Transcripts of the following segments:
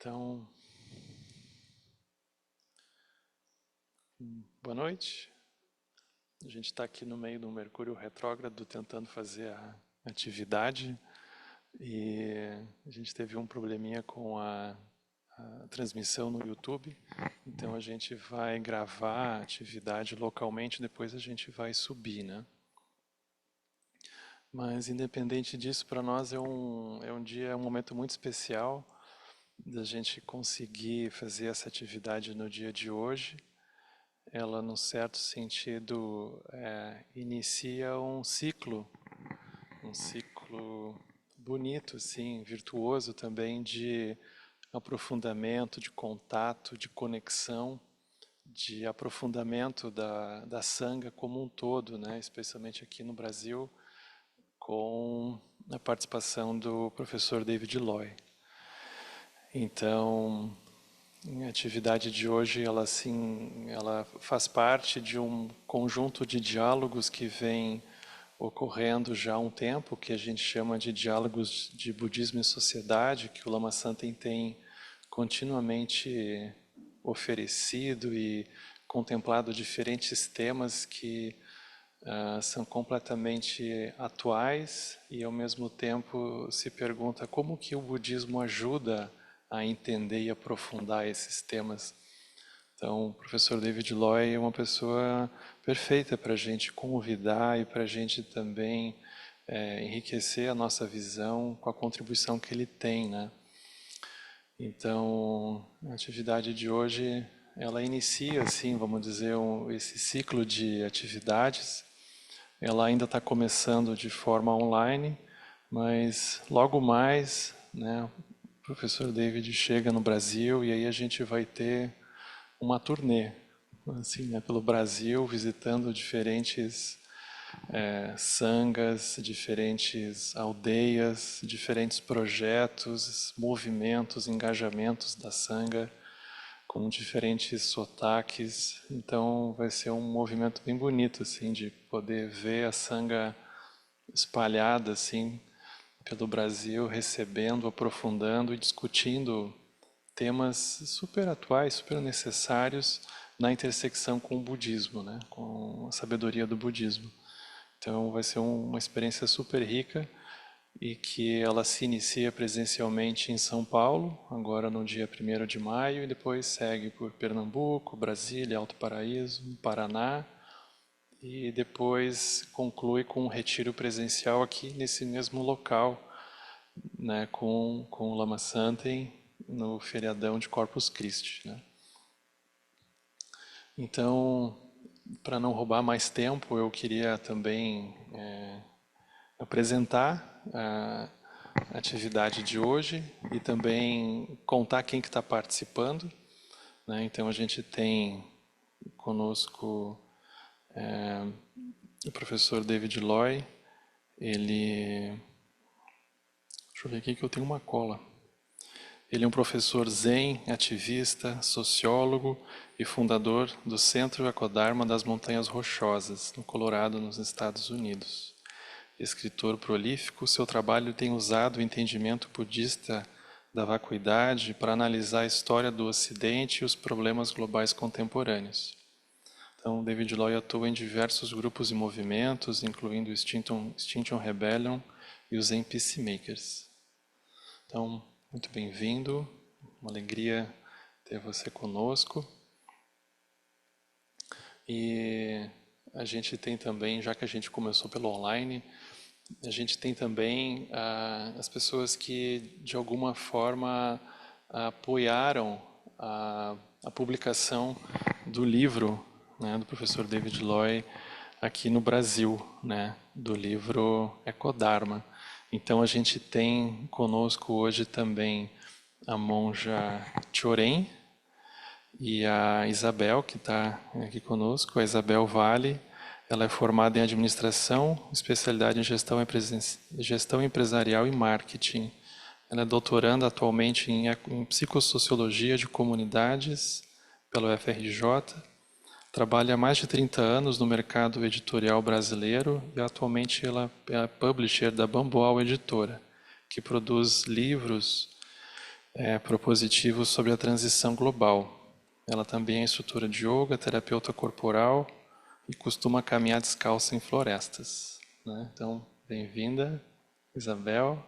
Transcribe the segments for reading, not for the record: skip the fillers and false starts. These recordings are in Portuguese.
Então, boa noite. A gente está aqui no meio do Mercúrio retrógrado tentando fazer a atividade e a gente teve um probleminha com a transmissão no YouTube. Então a gente vai gravar a atividade localmente, depois a gente vai subir, né? Mas independente disso, para nós é um dia, é um momento muito especial da gente conseguir fazer essa atividade no dia de hoje. Ela, num certo sentido, inicia um ciclo bonito, sim, virtuoso também de aprofundamento, de contato, de conexão, de aprofundamento da Sangha como um todo, né? Especialmente aqui no Brasil, com a participação do professor David Loy. Então, a atividade de hoje, ela faz parte de um conjunto de diálogos que vem ocorrendo já há um tempo, que a gente chama de diálogos de budismo e sociedade, que o Lama Santen tem continuamente oferecido e contemplado diferentes temas que são completamente atuais e ao mesmo tempo se pergunta como que o budismo ajuda a entender e aprofundar esses temas. Então, o professor David Loy é uma pessoa perfeita para a gente convidar e para a gente também enriquecer a nossa visão com a contribuição que ele tem, né? Então, a atividade de hoje, ela inicia, assim, vamos dizer, esse ciclo de atividades. Ela ainda está começando de forma online, mas logo mais, né, o professor David chega no Brasil e aí a gente vai ter uma turnê, assim, né, pelo Brasil, visitando diferentes sangas, diferentes aldeias, diferentes projetos, movimentos, engajamentos da sanga, com diferentes sotaques. Então vai ser um movimento bem bonito, assim, de poder ver a sanga espalhada, assim, pelo Brasil, recebendo, aprofundando e discutindo temas super atuais, super necessários na intersecção com o budismo, né? Com a sabedoria do budismo. Então vai ser uma experiência super rica e que ela se inicia presencialmente em São Paulo, agora no dia 1º de maio, e depois segue por Pernambuco, Brasília, Alto Paraíso, Paraná, e depois conclui com um retiro presencial aqui nesse mesmo local, né, com o Lama Santen no feriadão de Corpus Christi, né? Então, para não roubar mais tempo, eu queria também apresentar a atividade de hoje e também contar quem que está participando, né? Então a gente tem conosco o professor David Loy. Ele, deixa eu ver aqui que eu tenho uma cola. Ele é um professor zen, ativista, sociólogo e fundador do Centro Ekodharma das Montanhas Rochosas, no Colorado, nos Estados Unidos. Escritor prolífico, seu trabalho tem usado o entendimento budista da vacuidade para analisar a história do Ocidente e os problemas globais contemporâneos. Então, David Loy atua em diversos grupos e movimentos, incluindo o Extinction Rebellion e os Zen Peacemakers. Então, muito bem-vindo, uma alegria ter você conosco. E a gente tem também, já que a gente começou pelo online, a gente tem também as pessoas que, de alguma forma, apoiaram a publicação do livro, né, do professor David Loy aqui no Brasil, né, do livro Ekodharma. Então, a gente tem conosco hoje também a monja Choren e a Isabel, que está aqui conosco, a Isabel Vale. Ela é formada em administração, especialidade em gestão empresarial e marketing. Ela é doutoranda atualmente em psicossociologia de comunidades pelo FRJ. Trabalha há mais de 30 anos no mercado editorial brasileiro e atualmente ela é a publisher da Bamboal Editora, que produz livros propositivo sobre a transição global. Ela também é instrutora de yoga, terapeuta corporal e costuma caminhar descalça em florestas, né? Então, bem-vinda, Isabel.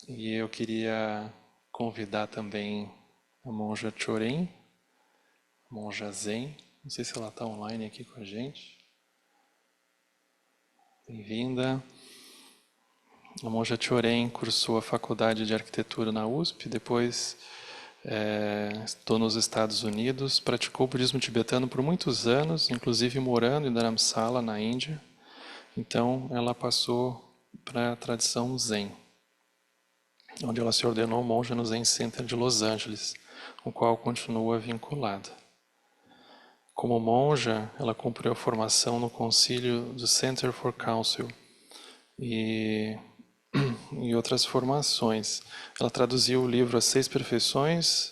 E eu queria convidar também a monja Choren, monja Zen. Não sei se ela está online aqui com a gente. Bem-vinda. A monja Choren cursou a faculdade de arquitetura na USP, depois estudou nos Estados Unidos, praticou o budismo tibetano por muitos anos, inclusive morando em Dharamsala, na Índia. Então, ela passou para a tradição Zen, onde ela se ordenou monja no Zen Center de Los Angeles, com o qual continua vinculada. Como monja, ela cumpriu a formação no concílio do Center for Council e outras formações. Ela traduziu o livro As Seis Perfeições,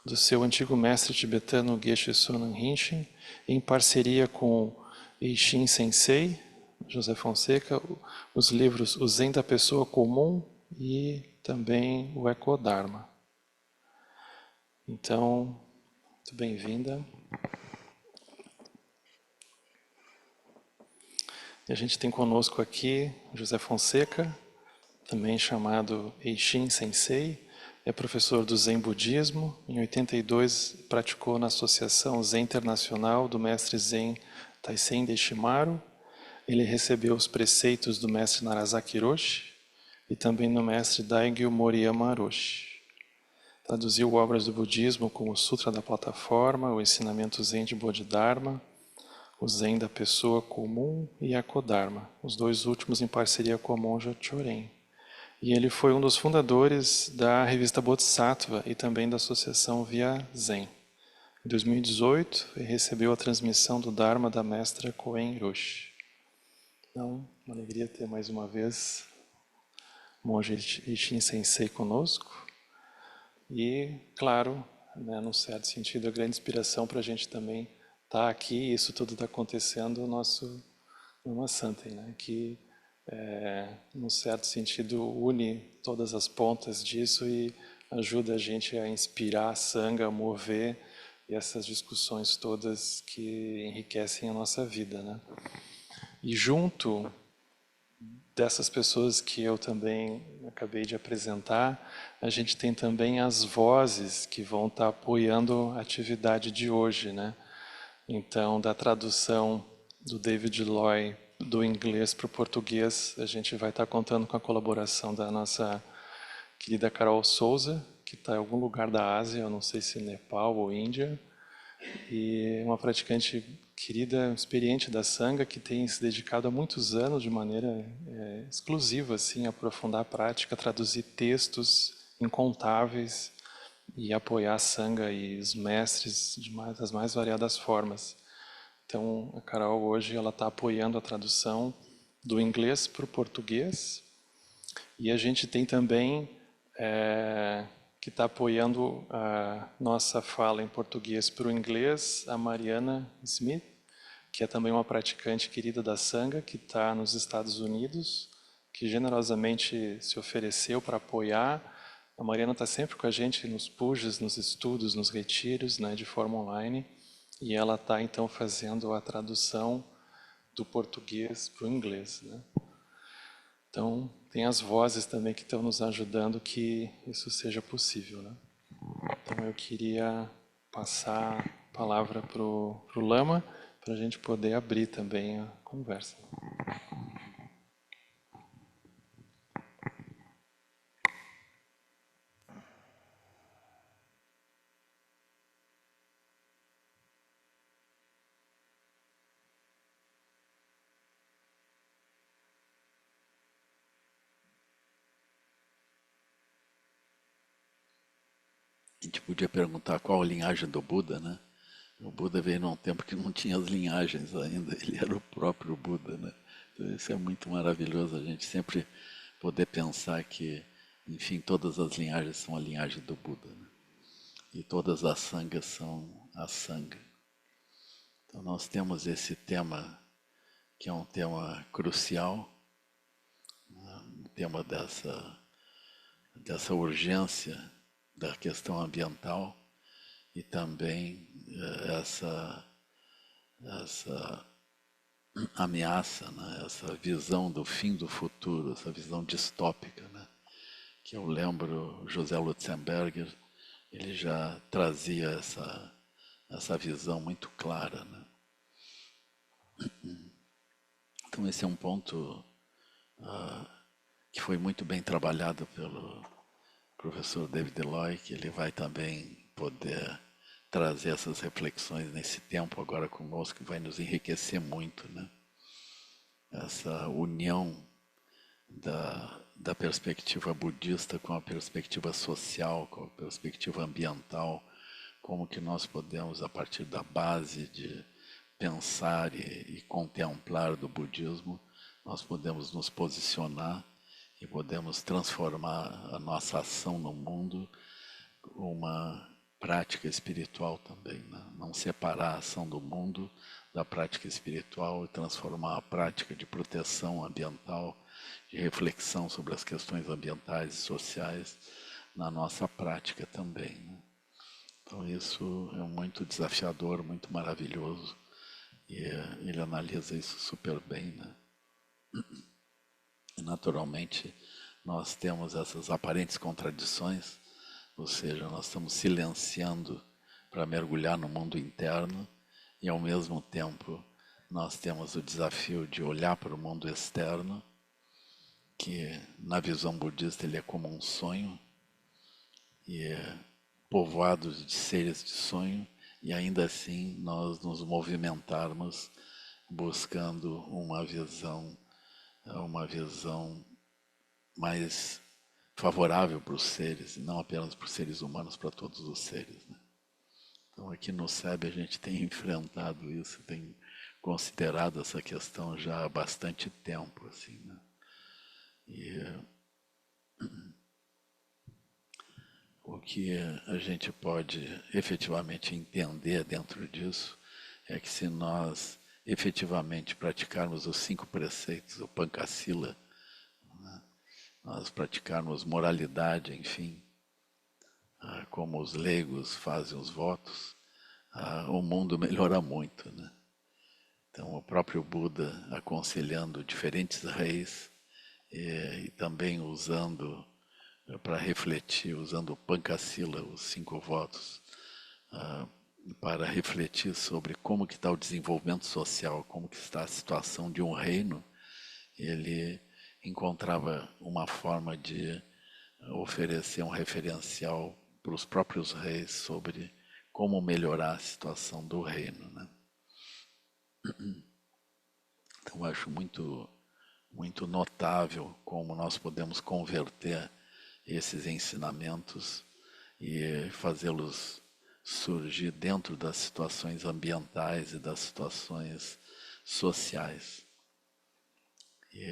do seu antigo mestre tibetano Geshe Sonan Rinchen, em parceria com Eishin Sensei, José Fonseca, os livros O Zen da Pessoa Comum e também o Ecodharma. Então, muito bem-vinda. E a gente tem conosco aqui José Fonseca, também chamado Eishin Sensei, é professor do Zen Budismo. Em 82 praticou na Associação Zen Internacional do mestre Zen Taisen Deshimaru. Ele recebeu os preceitos do mestre Narasaki Hiroshi e também do mestre Daigyo Moriyama Roshi. Traduziu obras do budismo como o Sutra da Plataforma, o Ensinamento Zen de Bodhidharma, o Zen da Pessoa Comum e a Kodharma, os dois últimos em parceria com a monja Choren. E ele foi um dos fundadores da revista Bodhisattva e também da associação Via Zen. Em 2018, ele recebeu a transmissão do Dharma da mestra Koen Roshi. Então, uma alegria ter mais uma vez o monge Eishin Sensei conosco. E, claro, né, num certo sentido, a grande inspiração para a gente também estar aqui, isso tudo está acontecendo no nosso Lama Santen, né, que num certo sentido, une todas as pontas disso e ajuda a gente a inspirar a Sangha, a mover e essas discussões todas que enriquecem a nossa vida, né? E junto dessas pessoas que eu também acabei de apresentar, a gente tem também as vozes que vão estar apoiando a atividade de hoje, né? Então, da tradução do David Loy do inglês para o português, a gente vai estar contando com a colaboração da nossa querida Carol Souza, que está em algum lugar da Ásia, eu não sei se Nepal ou Índia, e uma praticante querida, experiente da Sangha, que tem se dedicado há muitos anos de maneira exclusiva assim, a aprofundar a prática, traduzir textos incontáveis e apoiar a Sangha e os mestres das mais variadas formas. Então, a Carol hoje ela está apoiando a tradução do inglês para o português e a gente tem também que está apoiando a nossa fala em português para o inglês, a Mariana Smith, que é também uma praticante querida da Sangha, que está nos Estados Unidos, que generosamente se ofereceu para apoiar. A Mariana está sempre com a gente nos pujas, nos estudos, nos retiros, né, de forma online. E ela está, então, fazendo a tradução do português para o inglês, né? Então, tem as vozes também que estão nos ajudando que isso seja possível, né? Então, eu queria passar a palavra para o Lama, para a gente poder abrir também a conversa. A gente podia perguntar qual a linhagem do Buda, né? O Buda veio num tempo que não tinha as linhagens ainda, ele era o próprio Buda, né? Então, isso é muito maravilhoso, a gente sempre poder pensar que, enfim, todas as linhagens são a linhagem do Buda, né? E todas as sangas são a Sangha. Então nós temos esse tema, que é um tema crucial, né? O tema dessa dessa urgência da questão ambiental e também essa ameaça, né? Essa visão do fim do futuro, essa visão distópica, né? Que eu lembro, José Lutzenberger, ele já trazia essa visão muito clara, né? Então esse é um ponto que foi muito bem trabalhado pelo professor David Eloy, que ele vai também poder trazer essas reflexões nesse tempo agora conosco, que vai nos enriquecer muito, né? Essa união da perspectiva budista com a perspectiva social, com a perspectiva ambiental, como que nós podemos, a partir da base de pensar e contemplar do budismo, nós podemos nos posicionar e podemos transformar a nossa ação no mundo uma prática espiritual também, né? Não separar a ação do mundo da prática espiritual e transformar a prática de proteção ambiental, de reflexão sobre as questões ambientais e sociais na nossa prática também, né? Então isso é muito desafiador, muito maravilhoso, e ele analisa isso super bem, né? E naturalmente nós temos essas aparentes contradições, ou seja, nós estamos silenciando para mergulhar no mundo interno e ao mesmo tempo nós temos o desafio de olhar para o mundo externo, que na visão budista ele é como um sonho e é povoado de seres de sonho, e ainda assim nós nos movimentarmos buscando uma visão mais favorável para os seres, e não apenas para os seres humanos, para todos os seres, né? Então aqui no SEB a gente tem enfrentado isso, tem considerado essa questão já há bastante tempo, assim, né? E o que a gente pode efetivamente entender dentro disso é que se nós efetivamente praticarmos os 5 preceitos, o Pancasila, né? Nós praticarmos moralidade, enfim, como os leigos fazem os votos, o mundo melhora muito, né? Então o próprio Buda aconselhando diferentes reis e também usando para refletir, usando o Pancasila, os 5 votos, para refletir sobre como que está o desenvolvimento social, como que está a situação de um reino. Ele encontrava uma forma de oferecer um referencial para os próprios reis sobre como melhorar a situação do reino, né? Então eu acho muito notável como nós podemos converter esses ensinamentos e fazê-los surgir dentro das situações ambientais e das situações sociais. E,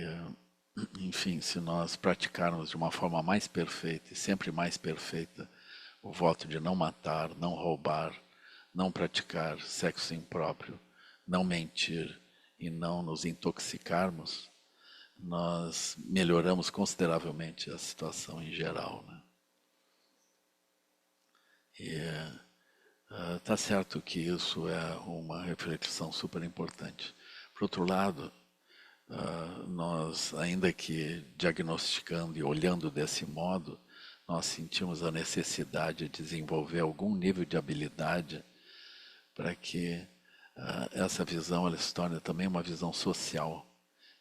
enfim, se nós praticarmos de uma forma mais perfeita e sempre mais perfeita o voto de não matar, não roubar, não praticar sexo impróprio, não mentir e não nos intoxicarmos, nós melhoramos consideravelmente a situação em geral, né? E está certo que isso é uma reflexão super importante. Por outro lado, nós, ainda que diagnosticando e olhando desse modo, nós sentimos a necessidade de desenvolver algum nível de habilidade para que essa visão ela se torne também uma visão social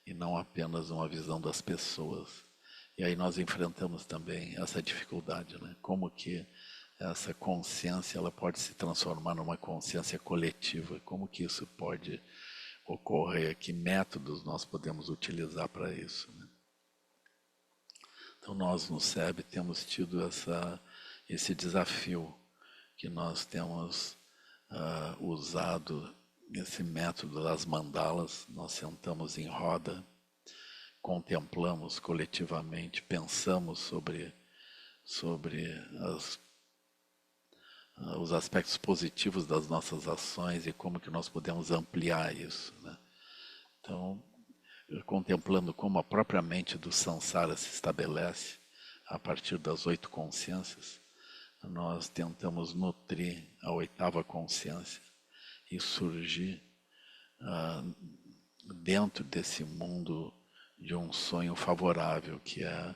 e não apenas uma visão das pessoas. E aí nós enfrentamos também essa dificuldade, né? Como que essa consciência ela pode se transformar numa consciência coletiva? Como que isso pode ocorrer? Que métodos nós podemos utilizar para isso, né? Então nós no SEB temos tido esse desafio que nós temos usado esse método das mandalas. Nós sentamos em roda, contemplamos coletivamente, pensamos sobre os aspectos positivos das nossas ações e como que nós podemos ampliar isso, né? Então, contemplando como a própria mente do samsara se estabelece, a partir das 8 consciências, nós tentamos nutrir a 8ª consciência e surgir dentro desse mundo de um sonho favorável, que é,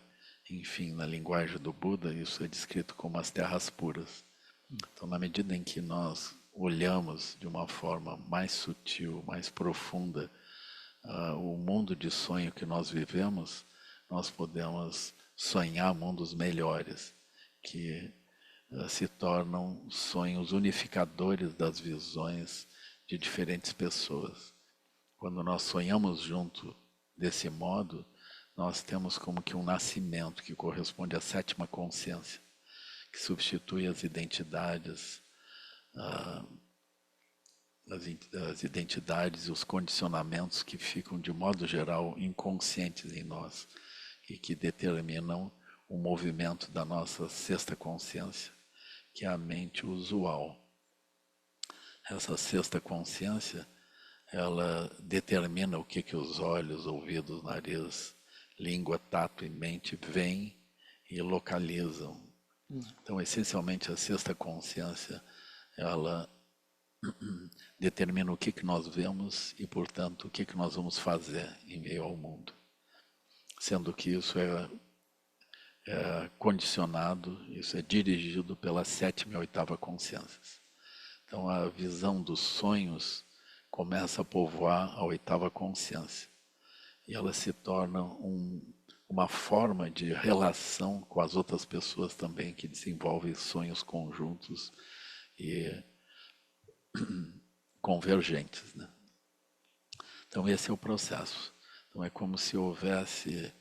enfim, na linguagem do Buda, isso é descrito como as terras puras. Então, na medida em que nós olhamos de uma forma mais sutil, mais profunda, o mundo de sonho que nós vivemos, nós podemos sonhar mundos melhores, que se tornam sonhos unificadores das visões de diferentes pessoas. Quando nós sonhamos junto desse modo, nós temos como que um nascimento que corresponde à 7ª consciência, que substitui as identidades, as identidades e os condicionamentos que ficam, de modo geral, inconscientes em nós e que determinam o movimento da nossa 6ª consciência, que é a mente usual. Essa 6ª consciência, ela determina o que os olhos, ouvidos, nariz, língua, tato e mente veem e localizam. Então, essencialmente, a 6ª consciência, ela determina o que nós vemos e, portanto, o que nós vamos fazer em meio ao mundo. Sendo que isso é condicionado, isso é dirigido pela 7ª e 8ª consciências. Então, a visão dos sonhos começa a povoar a 8ª consciência. E ela se torna uma forma de relação com as outras pessoas também, que desenvolve sonhos conjuntos e convergentes, né? Então, esse é o processo. Então, é como se houvesse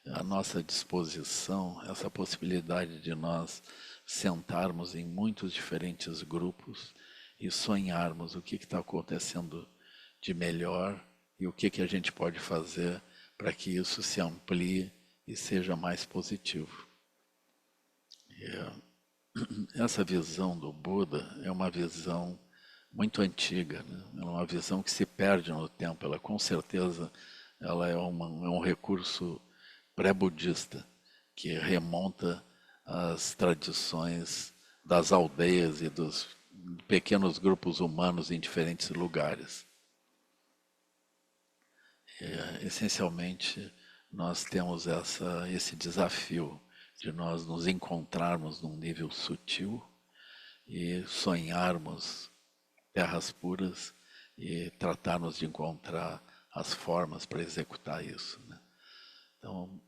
à nossa disposição essa possibilidade de nós sentarmos em muitos diferentes grupos e sonharmos o que está acontecendo de melhor e o que a gente pode fazer para que isso se amplie e seja mais positivo. E essa visão do Buda é uma visão muito antiga, né? É uma visão que se perde no tempo. Ela, com certeza, ela é um recurso pré-budista que remonta às tradições das aldeias e dos pequenos grupos humanos em diferentes lugares. Essencialmente, nós temos esse desafio de nós nos encontrarmos num nível sutil e sonharmos terras puras e tratarmos de encontrar as formas para executar isso, né? Então,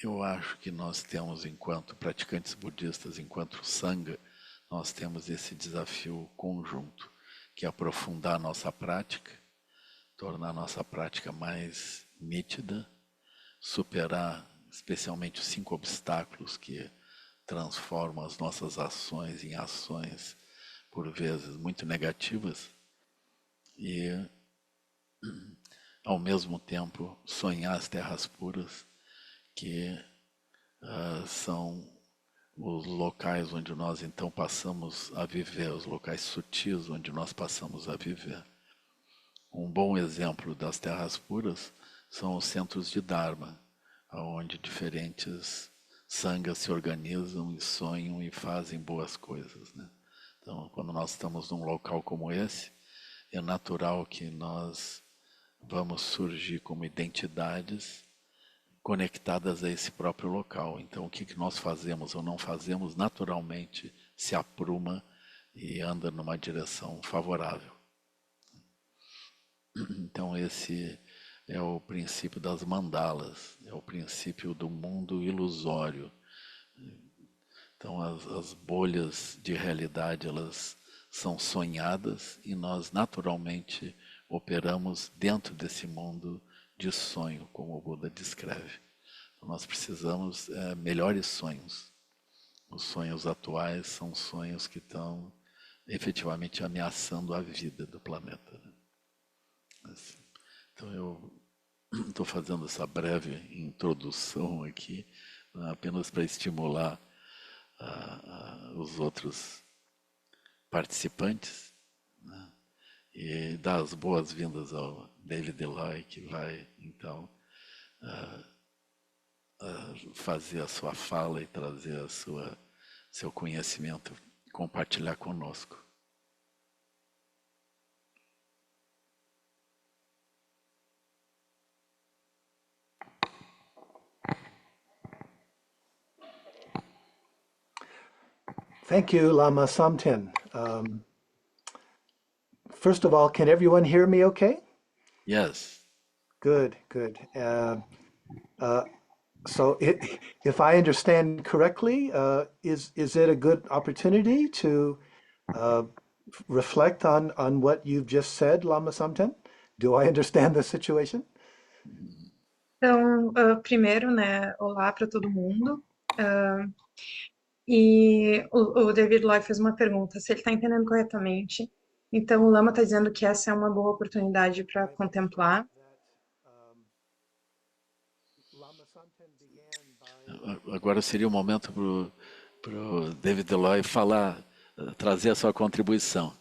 eu acho que nós temos, enquanto praticantes budistas, enquanto Sangha, nós temos esse desafio conjunto, que é aprofundar a nossa prática, tornar a nossa prática mais nítida, superar especialmente os 5 obstáculos que transformam as nossas ações em ações, por vezes, muito negativas, e, ao mesmo tempo, sonhar as terras puras, que são os locais onde nós então passamos a viver, os locais sutis onde nós passamos a viver. Um bom exemplo das terras puras são os centros de Dharma, onde diferentes sanghas se organizam e sonham e fazem boas coisas, né? Então, quando nós estamos num local como esse, é natural que nós vamos surgir como identidades conectadas a esse próprio local. Então, o que nós fazemos ou não fazemos, naturalmente se apruma e anda numa direção favorável. Então, esse é o princípio das mandalas, é o princípio do mundo ilusório. Então, as bolhas de realidade, elas são sonhadas e nós naturalmente operamos dentro desse mundo de sonho, como o Buda descreve. Então, nós precisamos melhores sonhos. Os sonhos atuais são sonhos que estão efetivamente ameaçando a vida do planeta, né? Assim, então, eu estou fazendo essa breve introdução aqui, apenas para estimular os outros participantes, né? E dar as boas-vindas ao David Eloy, que vai, então, fazer a sua fala e trazer seu conhecimento, compartilhar conosco. Thank you, Lama Samten. First of all, can everyone hear me okay? Yes. Good, good. So if I understand correctly, is it a good opportunity to uh, reflect on what you've just said, Lama Samten? Do I understand the situation? Então, primeiro, né, olá para todo mundo. Ah, e o David Lloyd fez uma pergunta, se ele está entendendo corretamente. Então, o Lama está dizendo que essa é uma boa oportunidade para I understand contemplar. that Lama Samten began by Agora seria o momento para o David Eloy falar, trazer a sua contribuição.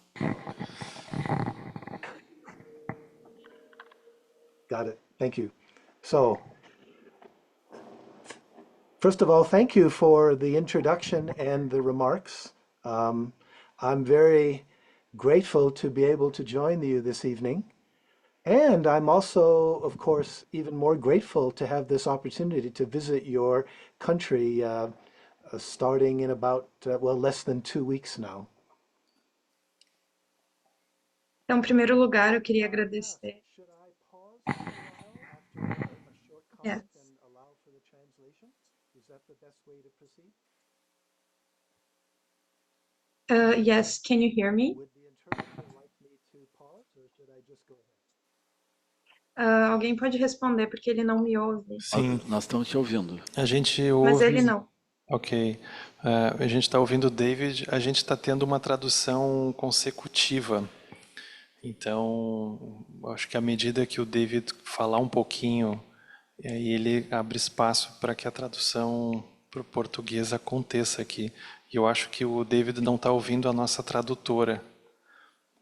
Got it. Thank you. So, first of all, thank you for the introduction and the remarks. I'm very grateful to be able to join you this evening. And I'm also, of course, even more grateful to have this opportunity to visit your country starting in about, well, less than 2 weeks now. Então, em primeiro lugar, eu queria agradecer. Should I pause for a while after a short Yes. comment and allow for the translation? Is that the best way to proceed? Yes, can you hear me? Would the interpreter like me to pause or should I just go ahead? Alguém pode responder, porque ele não me ouve. Sim, Nós estamos te ouvindo. a gente Mas ele ouve. não. Ok. A gente está ouvindo o David, a gente está tendo uma tradução consecutiva. Então, acho que à medida que o David falar um pouquinho, e aí ele abre espaço para que a tradução para o português aconteça aqui. E eu acho que o David não está ouvindo a nossa tradutora,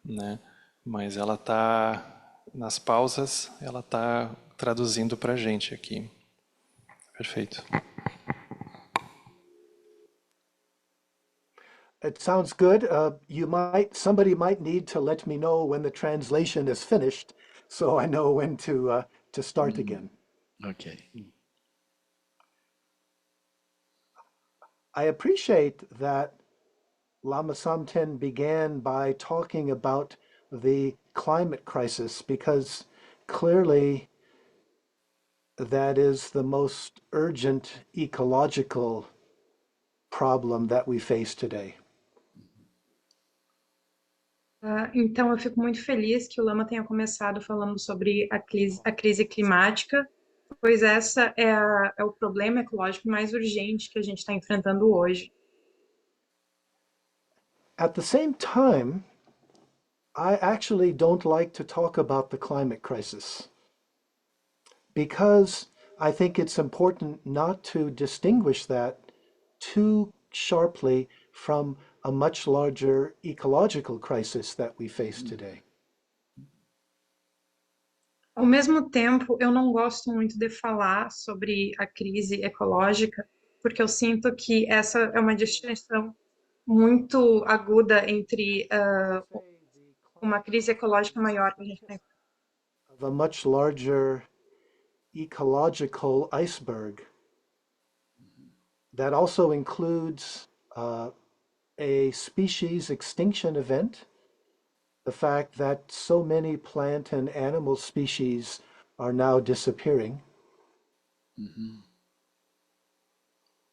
né? Mas ela está, nas pausas, ela está traduzindo para a gente aqui. Perfeito. It sounds good. Somebody might need to let me know when the translation is finished, so I know when to start again. Ok. I appreciate that Lama Samten began by talking about the climate crisis because clearly that is the most urgent ecological problem that we face today. Então, eu fico muito feliz que o Lama tenha começado falando sobre a crise climática, pois essa é o problema ecológico mais urgente que a gente está enfrentando hoje. At the same time, I actually don't like to talk about the climate crisis because I think it's important not to distinguish that too sharply from a much larger ecological crisis that we face today. Ao mesmo tempo, eu não gosto muito de falar sobre a crise ecológica, porque eu sinto que essa é uma distinção muito aguda entre uma crise ecológica maior que a gente tem. Of a much larger ecological iceberg that also includes a species extinction event, the fact that so many plant and animal species are now disappearing.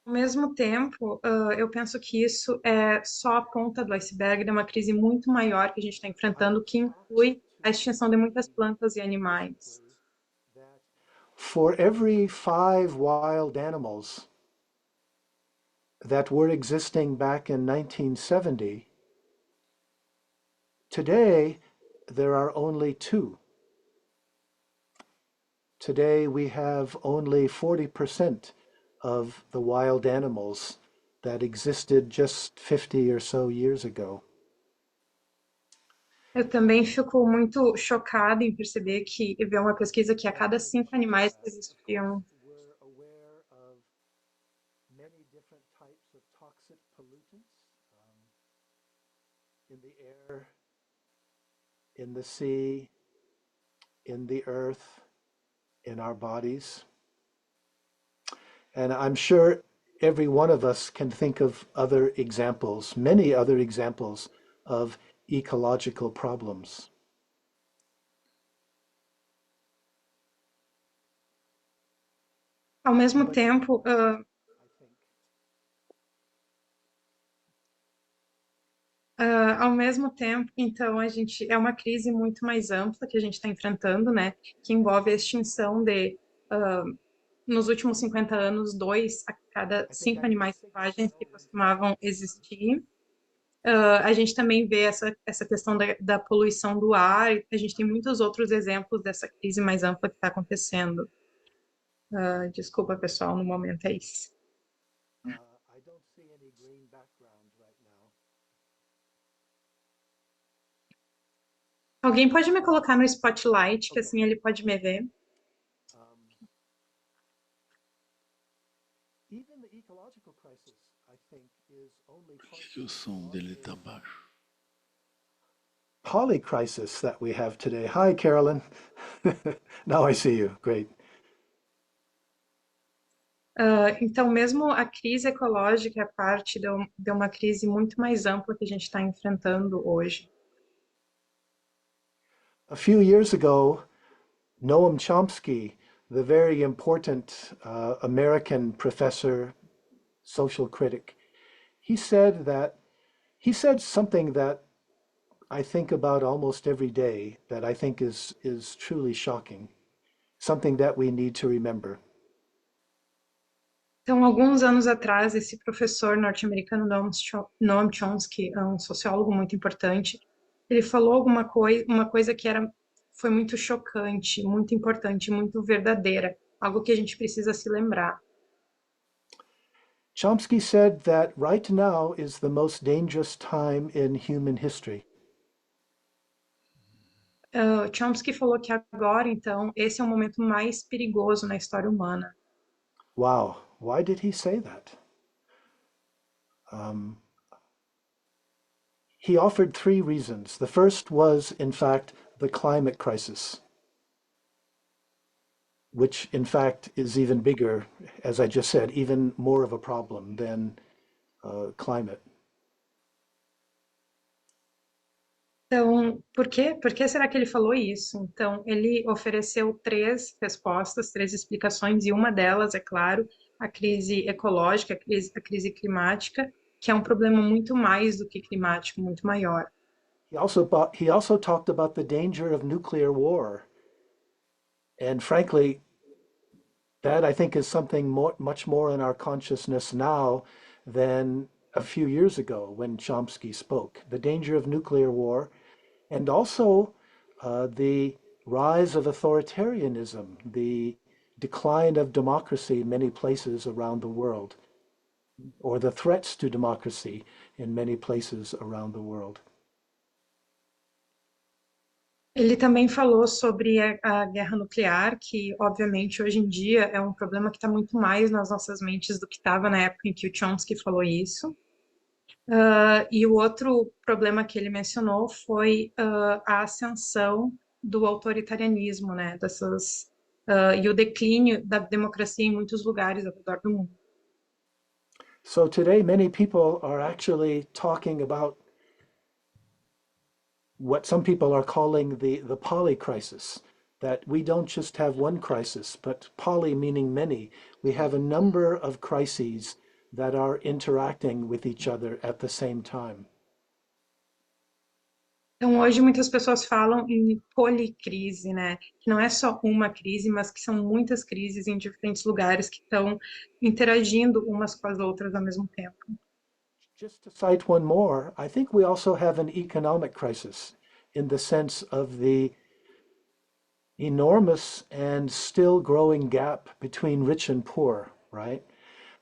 Ao mesmo tempo, eu penso que isso é só a ponta do iceberg de uma crise muito maior que a gente está enfrentando, que inclui a extinção de muitas plantas e animais. For every 5 wild animals that were existing back in 1970, today there are only 2. Today we have only 40% of the wild animals that existed just 50 or so years ago. Eu também fico muito chocada em perceber que ver uma pesquisa que a cada 5 animais que existiam We're aware of in the air, in the sea, in the earth, in our bodies. And I'm sure every one of us can think of other examples, many other examples of ecological problems. Ao mesmo But tempo, I think então, a gente é uma crise muito mais ampla que a gente está enfrentando, né? Que envolve a extinção de, ah, nos últimos 50 anos, dois a cada I think cinco I need animais six to selvagens que go into it. costumavam existir. A gente também vê essa questão da poluição do ar, e a gente tem muitos outros exemplos dessa crise mais ampla que está acontecendo. Desculpa, pessoal, no momento é isso. I don't see any green background right now. Alguém pode me colocar no spotlight, que Okay. assim ele pode me ver? Um, Even the ecological crisis, I think, is only Por que o partially som dele está caused baixo? polycrisis that we have today. Hi, Carolyn. Now I see you. Great. Então, mesmo a crise ecológica é parte de uma crise muito mais ampla que a gente está enfrentando hoje. A few years ago, Noam Chomsky, the very important American professor, social critic, he said that he said something that I think about almost every day that I think is truly shocking, something that we need to remember. Então, alguns anos atrás, esse professor norte-americano Noam Chomsky, um sociólogo muito importante, ele falou uma coisa que foi muito chocante, muito importante, muito verdadeira, algo que a gente precisa se lembrar. Chomsky said that right now is the most dangerous time in human history. Chomsky falou que agora, então, esse é o momento mais perigoso na história humana. Wow, why did he say that? Um, he offered three reasons. The first was, in fact, the climate crisis, which, in fact, is even bigger, as I just said, even more of a problem than climate. Então, por quê? Por que será que ele falou isso? Então, ele ofereceu três respostas, três explicações, e uma delas, é claro, a crise ecológica, a crise climática, que é um problema muito mais do que climático, muito maior. He also talked about the danger of nuclear war. And frankly, that I think is something much more in our consciousness now than a few years ago when Chomsky spoke. The danger of nuclear war, and also the rise of authoritarianism, the decline of democracy in many places around the world, or the threats to democracy in many places around the world. Ele também falou sobre a guerra nuclear, que obviamente hoje em dia é um problema que está muito mais nas nossas mentes do que estava na época em que o Chomsky falou isso. E o outro problema que ele mencionou foi a ascensão do autoritarianismo, né? E o declínio da democracia em muitos lugares ao redor do mundo. So today, many people are actually talking about what some people are calling the poly crisis, that we don't just have one crisis, but poly meaning many. We have a number of crises that are interacting with each other at the same time. Então, hoje muitas pessoas falam em policrise, né? Que não é só uma crise, mas que são muitas crises em diferentes lugares que estão interagindo umas com as outras ao mesmo tempo. Just to cite one more, I think we also have an economic crisis in the sense of the enormous and still growing gap between rich and poor, right?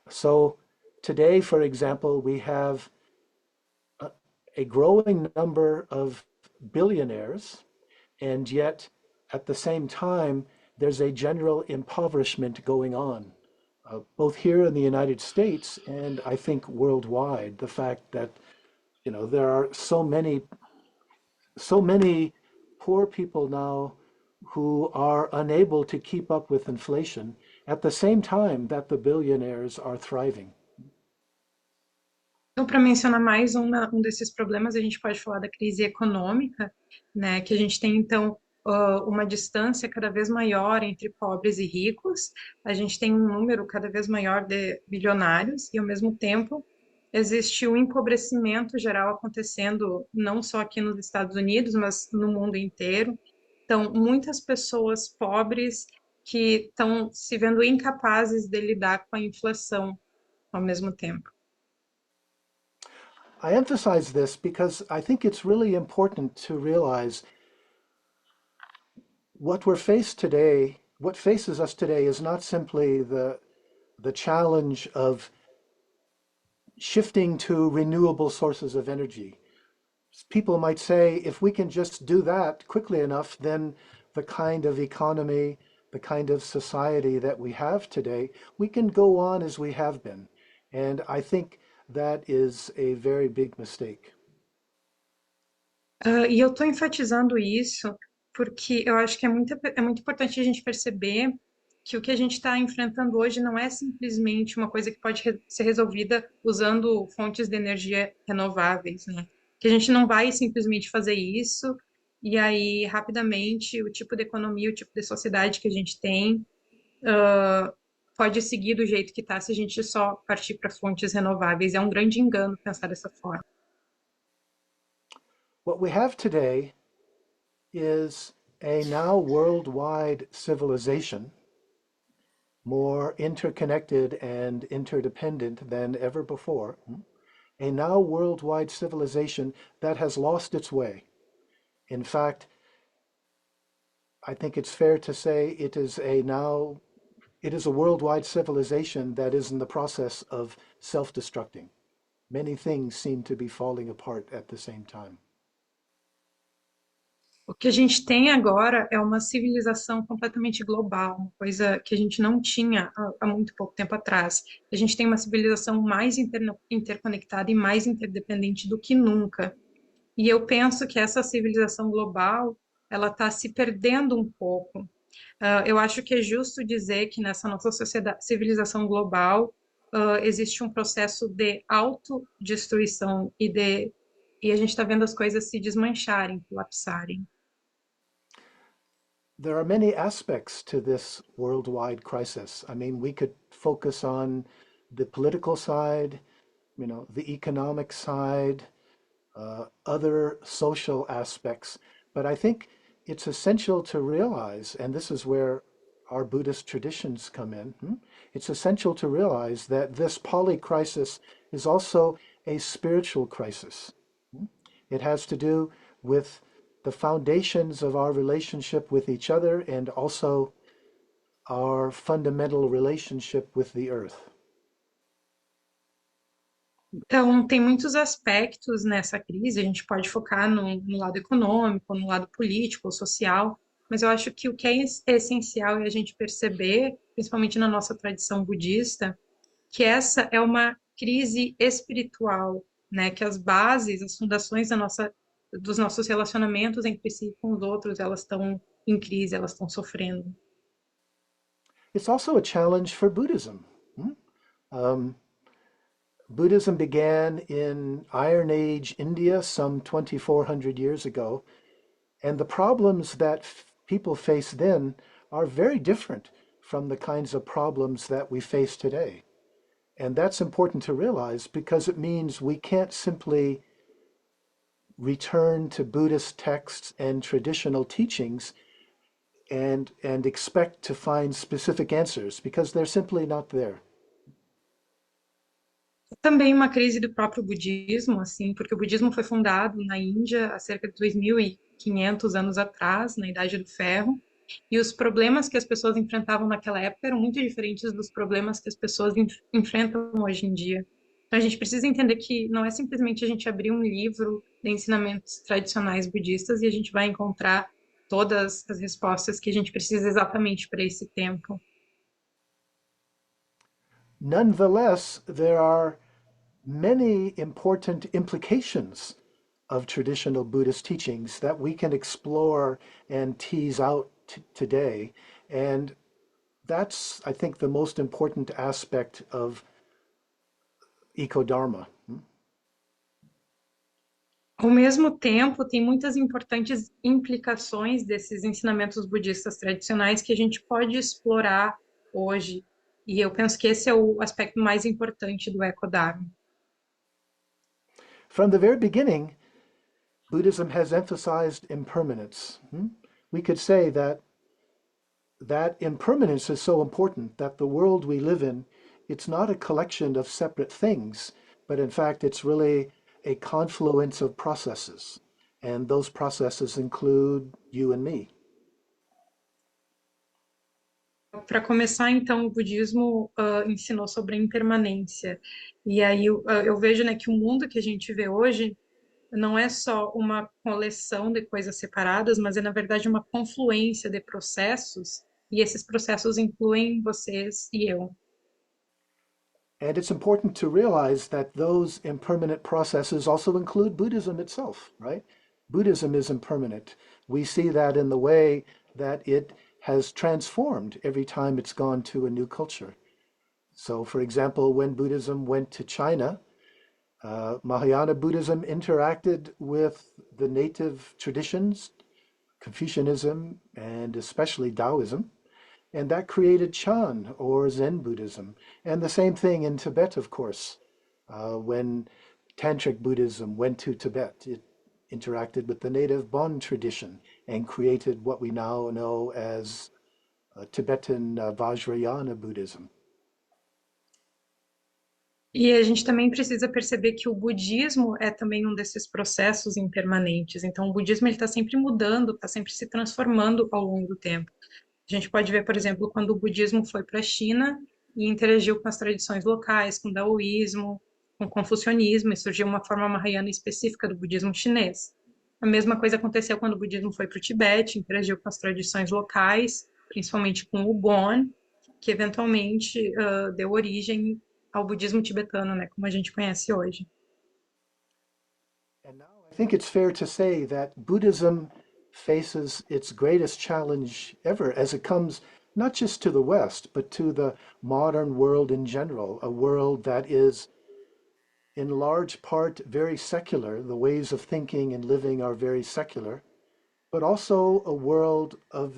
So today, for example, we have a growing number of billionaires, and yet at the same time, there's a general impoverishment going on, both here in the United States and I think worldwide. The fact that You know, there are so many poor people now who are unable to keep up with inflation at the same time that the billionaires are thriving. Então, para mencionar mais um desses problemas, a gente pode falar da crise econômica, né? Que a gente tem, então, uma distância cada vez maior entre pobres e ricos, a gente tem um número cada vez maior de bilionários, e, ao mesmo tempo, existe um empobrecimento geral acontecendo, não só aqui nos Estados Unidos, mas no mundo inteiro. Então, muitas pessoas pobres que estão se vendo incapazes de lidar com a inflação ao mesmo tempo. I emphasize this because I think it's really important to realize what faces us today is not simply the challenge of shifting to renewable sources of energy. People might say, if we can just do that quickly enough, then the kind of economy, the kind of society that we have today, we can go on as we have been. And I think that is a very big mistake. E eu estou enfatizando isso porque eu acho que é muito importante a gente perceber que o que a gente está enfrentando hoje não é simplesmente uma coisa que pode ser resolvida usando fontes de energia renováveis, né? Que a gente não vai simplesmente fazer isso e aí, rapidamente, o tipo de economia, o tipo de sociedade que a gente tem, pode seguir do jeito que está se a gente só partir para fontes renováveis. É um grande engano pensar dessa forma. What we have today is a now worldwide civilization, more interconnected and interdependent than ever before. A now worldwide civilization that has lost its way. In fact, I think it's fair to say it is a worldwide civilization that is in the process of self-destructing. Many things seem to be falling apart at the same time. O que a gente tem agora é uma civilização completamente global, uma coisa que a gente não tinha há muito pouco tempo atrás. A gente tem uma civilização mais interconectada e mais interdependente do que nunca. E eu penso que essa civilização global, ela está se perdendo um pouco. Eu acho que é justo dizer que nessa nossa civilização global, existe um processo de autodestruição e a gente está vendo as coisas se desmancharem, colapsarem. There are many aspects to this worldwide crisis. I mean, we could focus on the political side, the economic side, other social aspects. But I think it's essential to realize, and this is where our Buddhist traditions come in, it's essential to realize that this poly crisis is also a spiritual crisis. It has to do with the foundations of our relationship with each other and also our fundamental relationship with the earth. Então, tem muitos aspectos nessa crise, a gente pode focar no lado econômico, no lado político ou social, mas eu acho que o que é essencial é a gente perceber, principalmente na nossa tradição budista, que essa é uma crise espiritual, né? Que as bases, as fundações dos nossos relacionamentos entre si e com os outros, elas estão em crise, elas estão sofrendo. It's also a challenge for Buddhism. Buddhism began in Iron Age India some 2,400 years ago, and the problems that people faced then are very different from the kinds of problems that we face today. And that's important to realize because it means we can't simply return to Buddhist texts and traditional teachings and expect to find specific answers because they're simply not there. Também uma crise do próprio budismo, assim, porque o budismo foi fundado na Índia há cerca de 2.500 anos atrás, na Idade do Ferro, e os problemas que as pessoas enfrentavam naquela época eram muito diferentes dos problemas que as pessoas enfrentam hoje em dia. Então a gente precisa entender que não é simplesmente a gente abrir um livro de ensinamentos tradicionais budistas e a gente vai encontrar todas as respostas que a gente precisa exatamente para esse tempo. Nonetheless, there are many important implications of traditional Buddhist teachings that we can explore and tease out today. And that's, I think, the most important aspect of Eco-Dharma. Ao mesmo tempo, tem muitas importantes implicações desses ensinamentos budistas tradicionais que a gente pode explorar hoje. E eu penso que esse é o aspecto mais importante do Eco-Dharma. From the very beginning, Buddhism has emphasized impermanence. We could say that impermanence is so important that the world we live in, it's not a collection of separate things, but in fact, it's really a confluence of processes. And those processes include you and me. Para começar, então, o budismo ensinou sobre a impermanência. E aí eu vejo, né, que o mundo que a gente vê hoje não é só uma coleção de coisas separadas, mas é, na verdade, uma confluência de processos, e esses processos incluem vocês e eu. And it's important to realize that those impermanent processes also include Buddhism itself, right? Buddhism is impermanent. We see that in the way that it has transformed every time it's gone to a new culture. So, for example, when Buddhism went to China, Mahayana Buddhism interacted with the native traditions, Confucianism, and especially Taoism. And that created Chan or Zen Buddhism. And the same thing in Tibet, of course. When Tantric Buddhism went to Tibet, it interacted with the native Bon tradition and created what we now know as Tibetan Vajrayana Buddhism. E a gente também precisa perceber que o budismo é também um desses processos impermanentes. Então, o budismo ele está sempre mudando, está sempre se transformando ao longo do tempo. A gente pode ver, por exemplo, quando o budismo foi para a China e interagiu com as tradições locais, com o daoísmo, com o confucionismo, e surgiu uma forma mahayana específica do budismo chinês. A mesma coisa aconteceu quando o budismo foi para o Tibete, interagiu com as tradições locais, principalmente com o Bon, que eventualmente deu origem ao budismo tibetano, né, como a gente conhece hoje. And now I think it's fair to say that Buddhism faces its greatest challenge ever as it comes not just to the West, but to the modern world in general, a world that is in large part very secular. The ways of thinking and living are very secular, but also a world of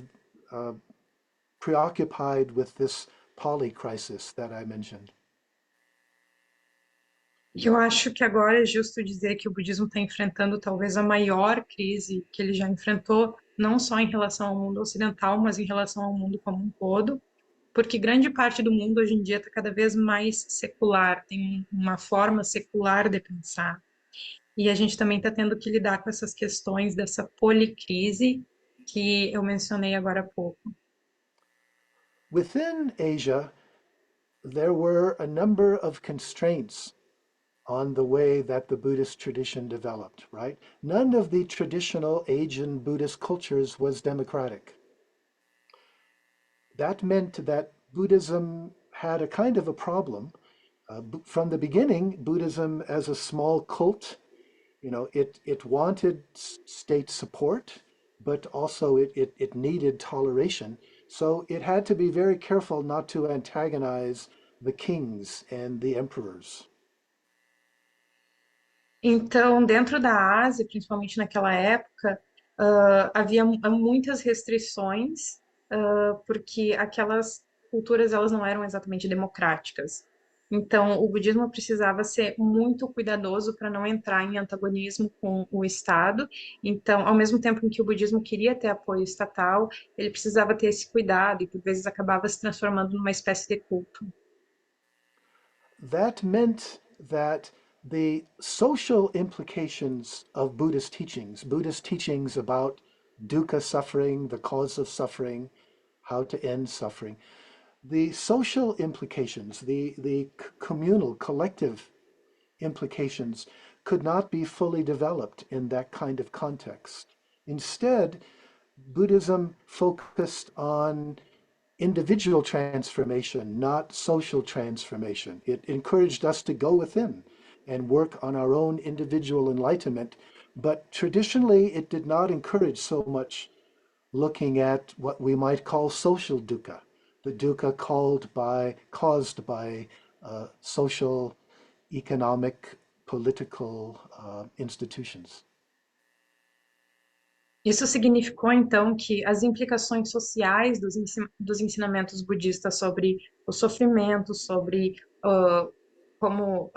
preoccupied with this poly crisis that I mentioned. E eu acho que agora é justo dizer que o budismo está enfrentando talvez a maior crise que ele já enfrentou, não só em relação ao mundo ocidental, mas em relação ao mundo como um todo, porque grande parte do mundo hoje em dia está cada vez mais secular, tem uma forma secular de pensar. E a gente também está tendo que lidar com essas questões dessa policrise que eu mencionei agora há pouco. Within Asia, there were a number of constraints on the way that the Buddhist tradition developed, right? None of the traditional Asian Buddhist cultures was democratic. That meant that Buddhism had a kind of a problem. From the beginning, Buddhism as a small cult, it wanted state support, but also it needed toleration. So it had to be very careful not to antagonize the kings and the emperors. Então, dentro da Ásia, principalmente naquela época, havia muitas restrições, porque aquelas culturas elas não eram exatamente democráticas. Então, o budismo precisava ser muito cuidadoso para não entrar em antagonismo com o Estado. Então, ao mesmo tempo em que o budismo queria ter apoio estatal, ele precisava ter esse cuidado e, por vezes, acabava se transformando numa espécie de culto. That meant that the social implications of Buddhist teachings about dukkha suffering, the cause of suffering, how to end suffering, the social implications, the communal, collective implications could not be fully developed in that kind of context. Instead, Buddhism focused on individual transformation, not social transformation. It encouraged us to go within and work on our own individual enlightenment. But traditionally, it did not encourage so much looking at what we might call social dukkha, the dukkha caused by social, economic, political institutions. Isso significou, então, que as implicações sociais dos ensinamentos budistas sobre o sofrimento, sobre como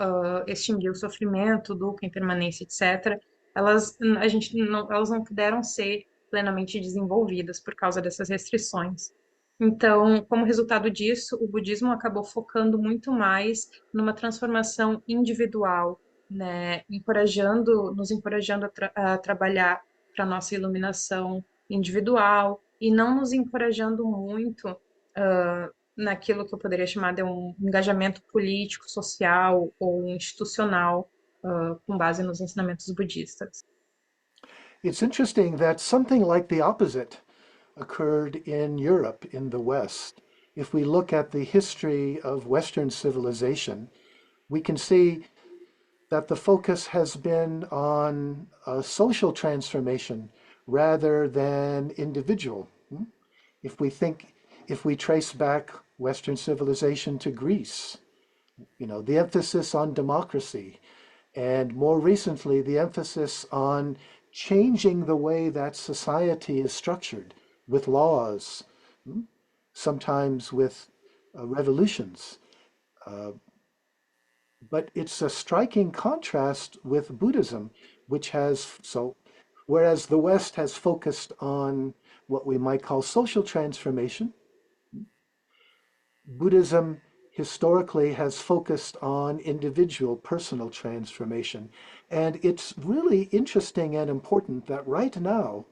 extinguir o sofrimento, dukkha, impermanência, etc., elas não puderam ser plenamente desenvolvidas por causa dessas restrições. Então, como resultado disso, o budismo acabou focando muito mais numa transformação individual, né, nos encorajando a trabalhar para a nossa iluminação individual e não nos encorajando muito naquilo que eu poderia chamar de um engajamento político, social ou institucional com base nos ensinamentos budistas. It's interesting that something like the opposite occurred in Europe, in the West. If we look at the history of Western civilization, we can see that the focus has been on social transformation rather than individual. If we think, if we trace back Western civilization to Greece, the emphasis on democracy, and more recently, the emphasis on changing the way that society is structured with laws, sometimes with revolutions. But it's a striking contrast with Buddhism, whereas the West has focused on what we might call social transformation, Buddhism historically has focused on individual personal transformation. And it's really interesting and important that right now,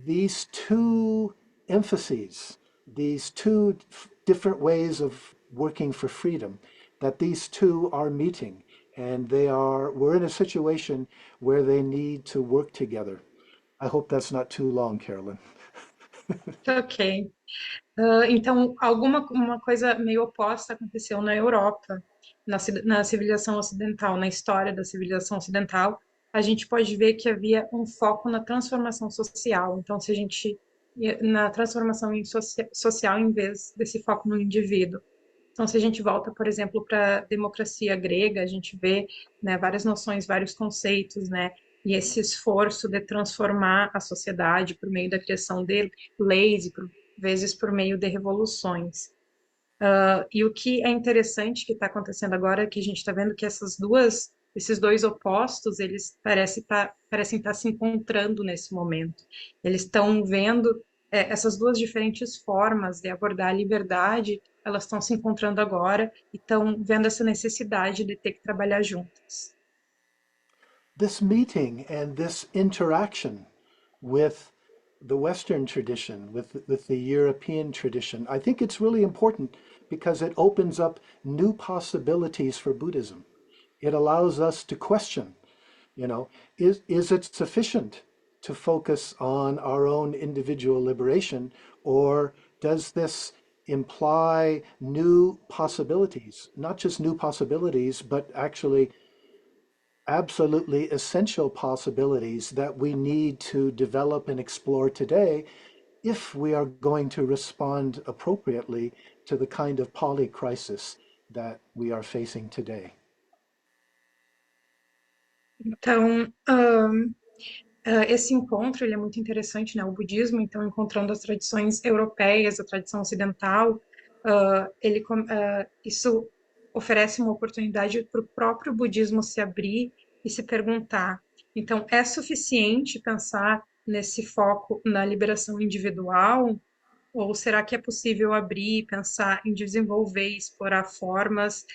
these two emphases, these two different ways of working for freedom, that these two are meeting, and we're in a situation where they need to work together. I hope that's not too long, Carolyn. Ok. Então, uma coisa meio oposta aconteceu na Europa, na civilização ocidental, na história da civilização ocidental. A gente pode ver que havia um foco na transformação social. Então, se a gente na transformação social em vez desse foco no indivíduo. Então, se a gente volta, por exemplo, para a democracia grega, a gente vê, né, várias noções, vários conceitos, né, e esse esforço de transformar a sociedade por meio da criação de leis e por vezes por meio de revoluções. E o que é interessante que está acontecendo agora é que a gente está vendo que esses dois opostos, eles parecem estar se encontrando nesse momento. Eles estão vendo essas duas diferentes formas de abordar a liberdade, elas estão se encontrando agora e estão vendo essa necessidade de ter que trabalhar juntas. This meeting and this interaction with the Western tradition, with the European tradition, I think it's really important because it opens up new possibilities for Buddhism. It allows us to question, is it sufficient to focus on our own individual liberation, or does this imply new possibilities, not just new possibilities, but actually absolutely essential possibilities that we need to develop and explore today if we are going to respond appropriately to the kind of poly crisis that we are facing today. Então, esse encontro ele é muito interessante, né? O budismo, então, encontrando as tradições europeias, a tradição ocidental, isso oferece uma oportunidade para o próprio budismo se abrir e se perguntar. Então, é suficiente pensar nesse foco na liberação individual? Ou será que é possível abrir, pensar em desenvolver e explorar formas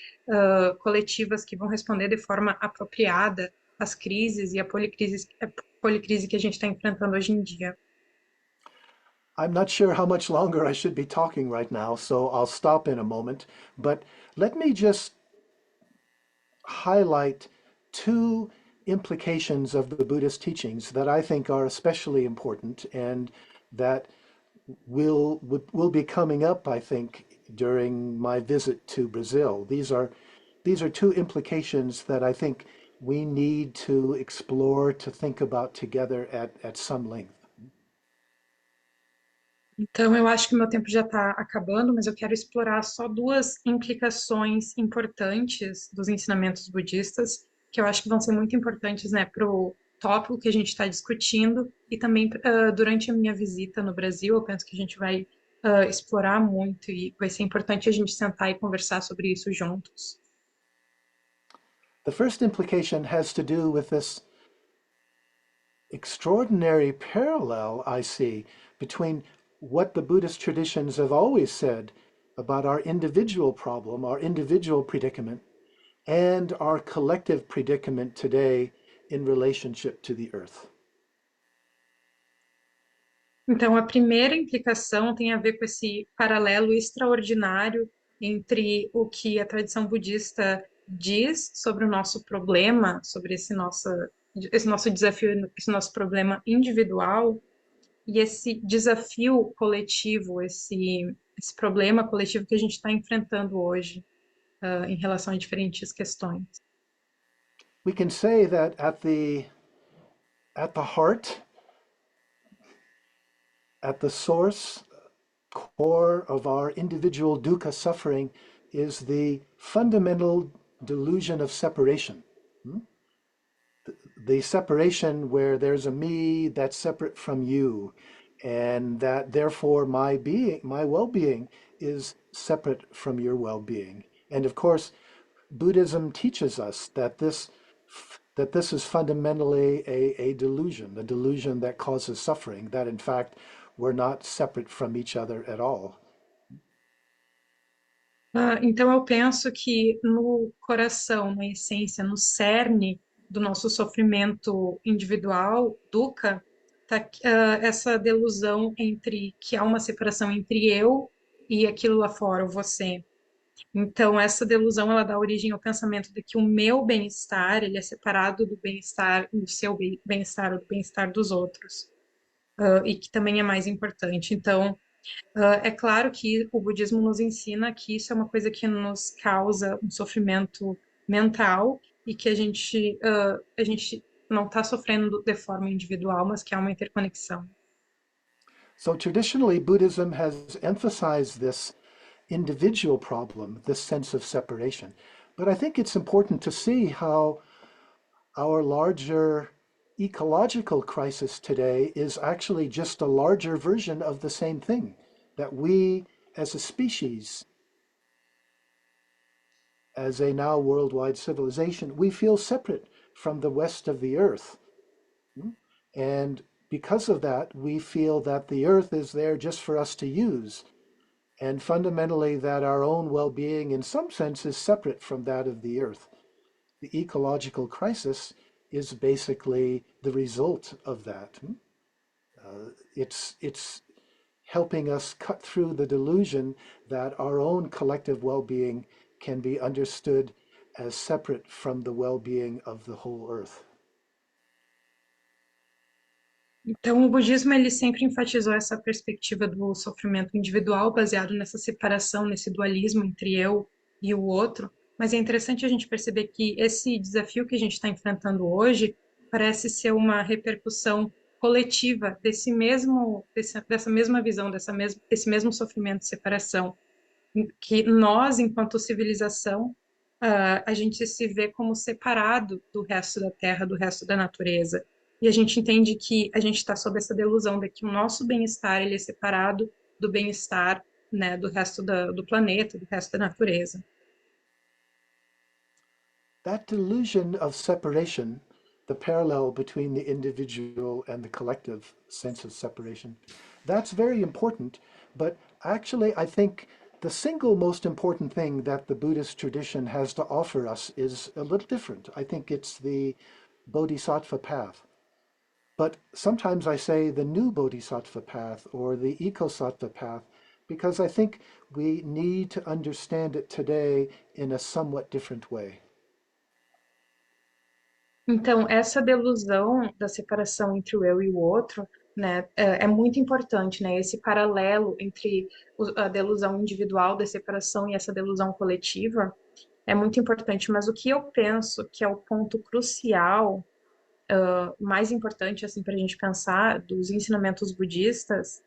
coletivas que vão responder de forma apropriada às crises e à policrise que a gente está enfrentando hoje em dia? I'm not sure how much longer I should be talking right now, so I'll stop in a moment. But let me just highlight two implications of the Buddhist teachings that I think are especially important and that will be coming up, I think, during my visit to Brazil. These are these are two implications that I think we need to explore, to think about together at some length. Então, eu acho que o meu tempo já está acabando, mas eu quero explorar só duas implicações importantes dos ensinamentos budistas, que eu acho que vão ser muito importantes, né, para o tópico que a gente está discutindo e também durante a minha visita no Brasil, eu penso que a gente vai explorar muito e vai ser importante a gente sentar e conversar sobre isso juntos. The first implication has to do with this extraordinary parallel I see between what the Buddhist traditions have always said about our individual problem, our individual predicament, and our collective predicament today in relationship to the earth. Então, a primeira implicação tem a ver com esse paralelo extraordinário entre o que a tradição budista diz sobre o nosso problema, sobre esse nosso desafio, esse nosso problema individual, e esse desafio coletivo, esse problema coletivo que a gente está enfrentando hoje, em relação a diferentes questões. We can say that at the heart, at the source, core of our individual dukkha suffering is the fundamental delusion of separation. The separation where there's a me that's separate from you, and that therefore my well-being is separate from your well-being. And of course, Buddhism teaches us that this is fundamentally a delusion, a delusion that causes suffering, that in fact we're not separate from each other at all. Então, eu penso que no coração, na essência, no cerne do nosso sofrimento individual, dukkha, tá essa delusão entre que há uma separação entre eu e aquilo lá fora, o você. Então, essa delusão, ela dá origem ao pensamento de que o meu bem-estar, ele é separado do bem-estar, do seu bem-estar ou do bem-estar dos outros, e que também é mais importante. Então, é claro que o budismo nos ensina que isso é uma coisa que nos causa um sofrimento mental e que a gente não está sofrendo de forma individual, mas que há uma interconexão. So traditionally, Buddhism has emphasized this individual problem, this sense of separation. But I think it's important to see how our larger ecological crisis today is actually just a larger version of the same thing, that we as a species, as a now worldwide civilization, we feel separate from the rest of the earth. And because of that, we feel that the earth is there just for us to use. And fundamentally that our own well-being in some sense is separate from that of the earth. The ecological crisis is basically the result of that. It's helping us cut through the delusion that our own collective well-being can be understood as separate from the well-being of the whole earth. Então, o budismo ele sempre enfatizou essa perspectiva do sofrimento individual baseado nessa separação, nesse dualismo entre eu e o outro. Mas é interessante a gente perceber que esse desafio que a gente está enfrentando hoje parece ser uma repercussão coletiva dessa mesma visão, desse mesmo sofrimento de separação, que nós, enquanto civilização, a gente se vê como separado do resto da Terra, do resto da natureza. E a gente entende que a gente está sob essa delusão de que o nosso bem-estar ele é separado do bem-estar, né, do resto do planeta, do resto da natureza. That delusion of separation, the parallel between the individual and the collective sense of separation, that's very important. But actually, I think the single most important thing that the Buddhist tradition has to offer us is a little different. I think it's the Bodhisattva path. But sometimes I say the new Bodhisattva path or the Ecosattva path, because I think we need to understand it today in a somewhat different way. Então, essa delusão da separação entre o eu e o outro, né, é muito importante, né? Esse paralelo entre a delusão individual da separação e essa delusão coletiva, é muito importante, mas o que eu penso que é o ponto crucial, mais importante assim para a gente pensar dos ensinamentos budistas,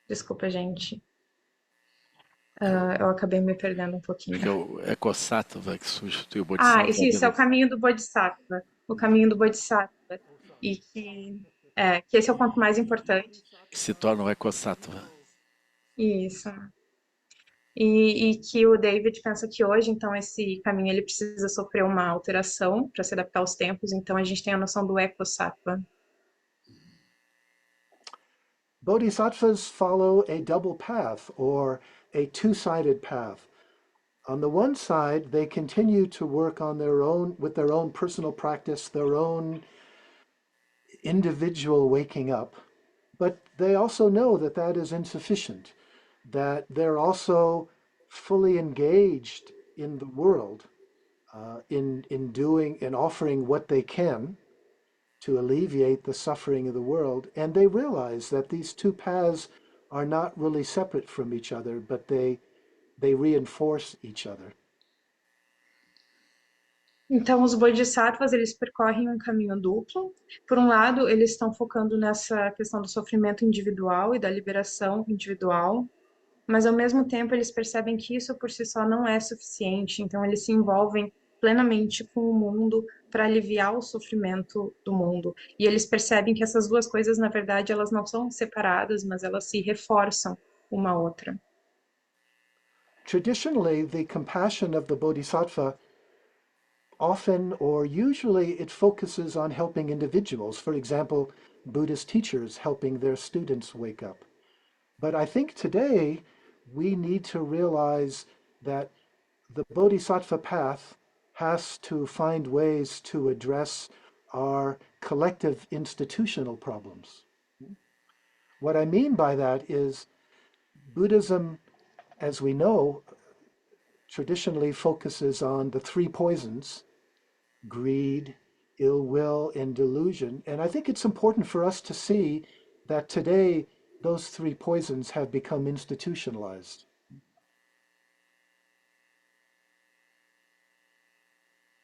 desculpa, gente, É o, eu acabei me perdendo um acho pouquinho. que é o Ecosattva que substitui o Ah, Bodhisattva. isso é o caminho do Bodhisattva, o caminho do Bodhisattva, e que esse é o ponto mais importante. Que se torna o Ecosattva. Isso. E que o David pensa que hoje, então, esse caminho ele precisa sofrer uma alteração para se adaptar aos tempos. Então, a gente tem a noção do Ecosattva. Bodhisattvas follow a double path or a two-sided path. On the one side, they continue to work on their own with their own personal practice, their own individual waking up, but they also know that that is insufficient, that they're also fully engaged in the world, in offering what they can to alleviate the suffering of the world, and they realize that these two paths are not really separate from each other, but they reinforce each other. Então, os Bodhisattvas, eles percorrem um caminho duplo. Por um lado, eles estão focando nessa questão do sofrimento individual e da liberação individual, mas ao mesmo tempo eles percebem que isso por si só não é suficiente, então eles se envolvem plenamente com o mundo para aliviar o sofrimento do mundo. E eles percebem que essas duas coisas, na verdade, elas não são separadas, mas elas se reforçam uma a outra. Traditionally, the compassion of the Bodhisattva often or usually it focuses on helping individuals. For example, Buddhist teachers helping their students wake up. But I think today we need to realize that the Bodhisattva path has to find ways to address our collective institutional problems. What I mean by that is Buddhism, as we know, traditionally focuses on the three poisons: greed, ill will, and delusion. And I think it's important for us to see that today those three poisons have become institutionalized.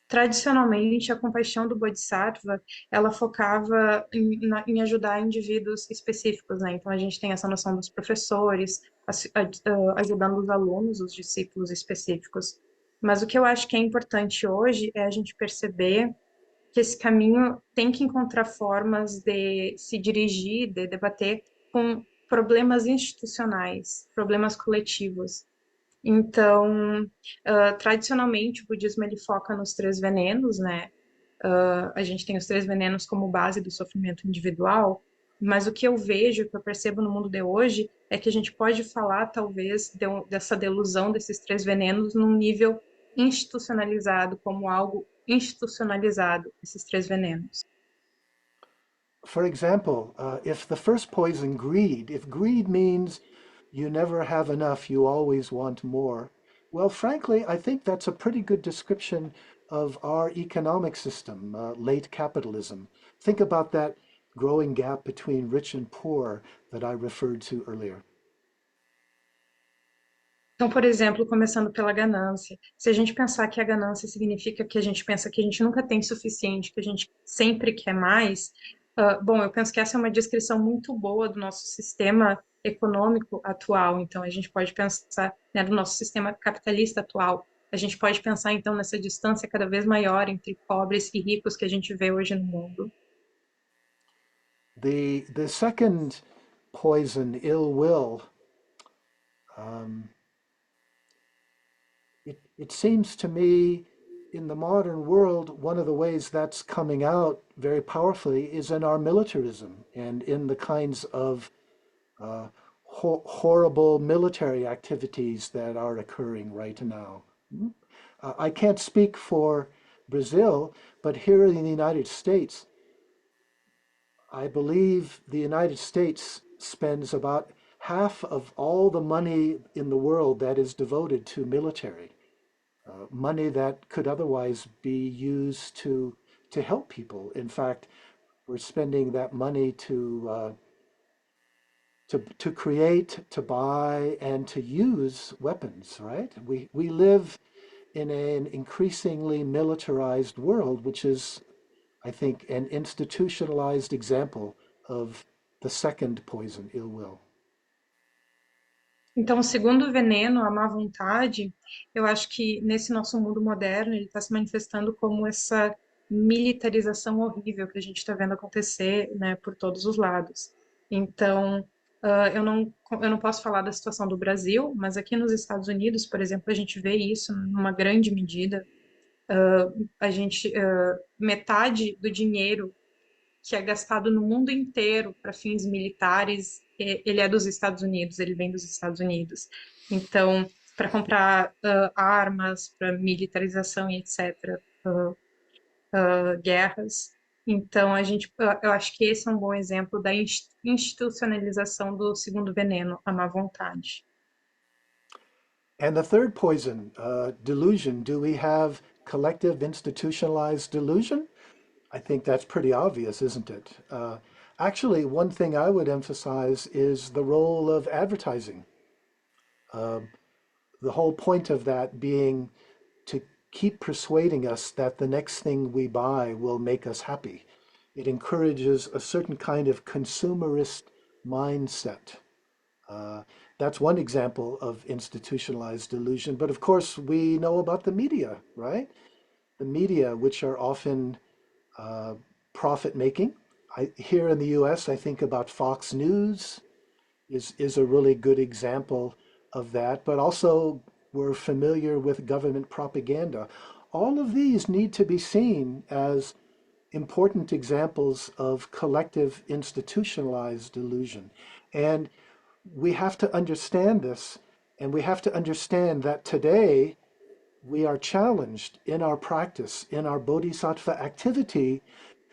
Tradicionalmente, a compaixão do Bodhisattva, ela focava em ajudar indivíduos específicos, né? Então, a gente tem essa noção dos professores, ajudando os alunos, os discípulos específicos. Mas o que eu acho que é importante hoje é a gente perceber que esse caminho tem que encontrar formas de se dirigir, de debater com problemas institucionais, problemas coletivos. Então, tradicionalmente, o budismo ele foca nos três venenos, né? A gente tem os três venenos como base do sofrimento individual, mas o que eu vejo, que eu percebo no mundo de hoje, é que a gente pode falar, talvez, dessa delusão desses três venenos num nível institucionalizado, como algo institucionalizado, esses três venenos. For example, if the first poison, greed, if greed means you never have enough, you always want more, well, frankly, I think that's a pretty good description of our economic system, late capitalism. Think about that growing gap between rich and poor that I referred to earlier. Então, por exemplo, começando pela ganância. Se a gente pensar que a ganância significa que a gente pensa que a gente nunca tem suficiente, que a gente sempre quer mais, bom, eu penso que essa é uma descrição muito boa do nosso sistema econômico atual. Então, a gente pode pensar, né, do nosso sistema capitalista atual. A gente pode pensar, então, nessa distância cada vez maior entre pobres e ricos que a gente vê hoje no mundo. The second poison, ill will, um, it seems to me in the modern world, one of the ways that's coming out very powerfully is in our militarism and in the kinds of horrible military activities that are occurring right now. I can't speak for Brazil, but here in the United States, I believe the United States spends about half of all the money in the world that is devoted to military. Money that could otherwise be used to help people. In fact, we're spending that money to create, to buy, and to use weapons, right? We live in an increasingly militarized world, which is, I think, an institutionalized example of the second poison, ill will. Então, o segundo veneno, a má vontade, eu acho que nesse nosso mundo moderno ele está se manifestando como essa militarização horrível que a gente está vendo acontecer, né, por todos os lados. Então, eu não posso falar da situação do Brasil, mas aqui nos Estados Unidos, por exemplo, a gente vê isso numa grande medida. Metade do dinheiro que é gastado no mundo inteiro para fins militares, ele é dos Estados Unidos, ele vem dos Estados Unidos. Então, para comprar armas, para militarização e etc., guerras. Então, eu acho que esse é um bom exemplo da institucionalização do segundo veneno, a má vontade. And the third poison, delusion. Do we have collective institutionalized delusion? I think that's pretty obvious, isn't it? Actually, one thing I would emphasize is the role of advertising. The whole point of that being to keep persuading us that the next thing we buy will make us happy. It encourages a certain kind of consumerist mindset. That's one example of institutionalized delusion. But of course, we know about the media, right? The media, which are often profit making. Here in the US, I think about Fox News is a really good example of that, but also we're familiar with government propaganda. All of these need to be seen as important examples of collective institutionalized delusion. And we have to understand this, and we have to understand that today we are challenged in our practice, in our bodhisattva activity,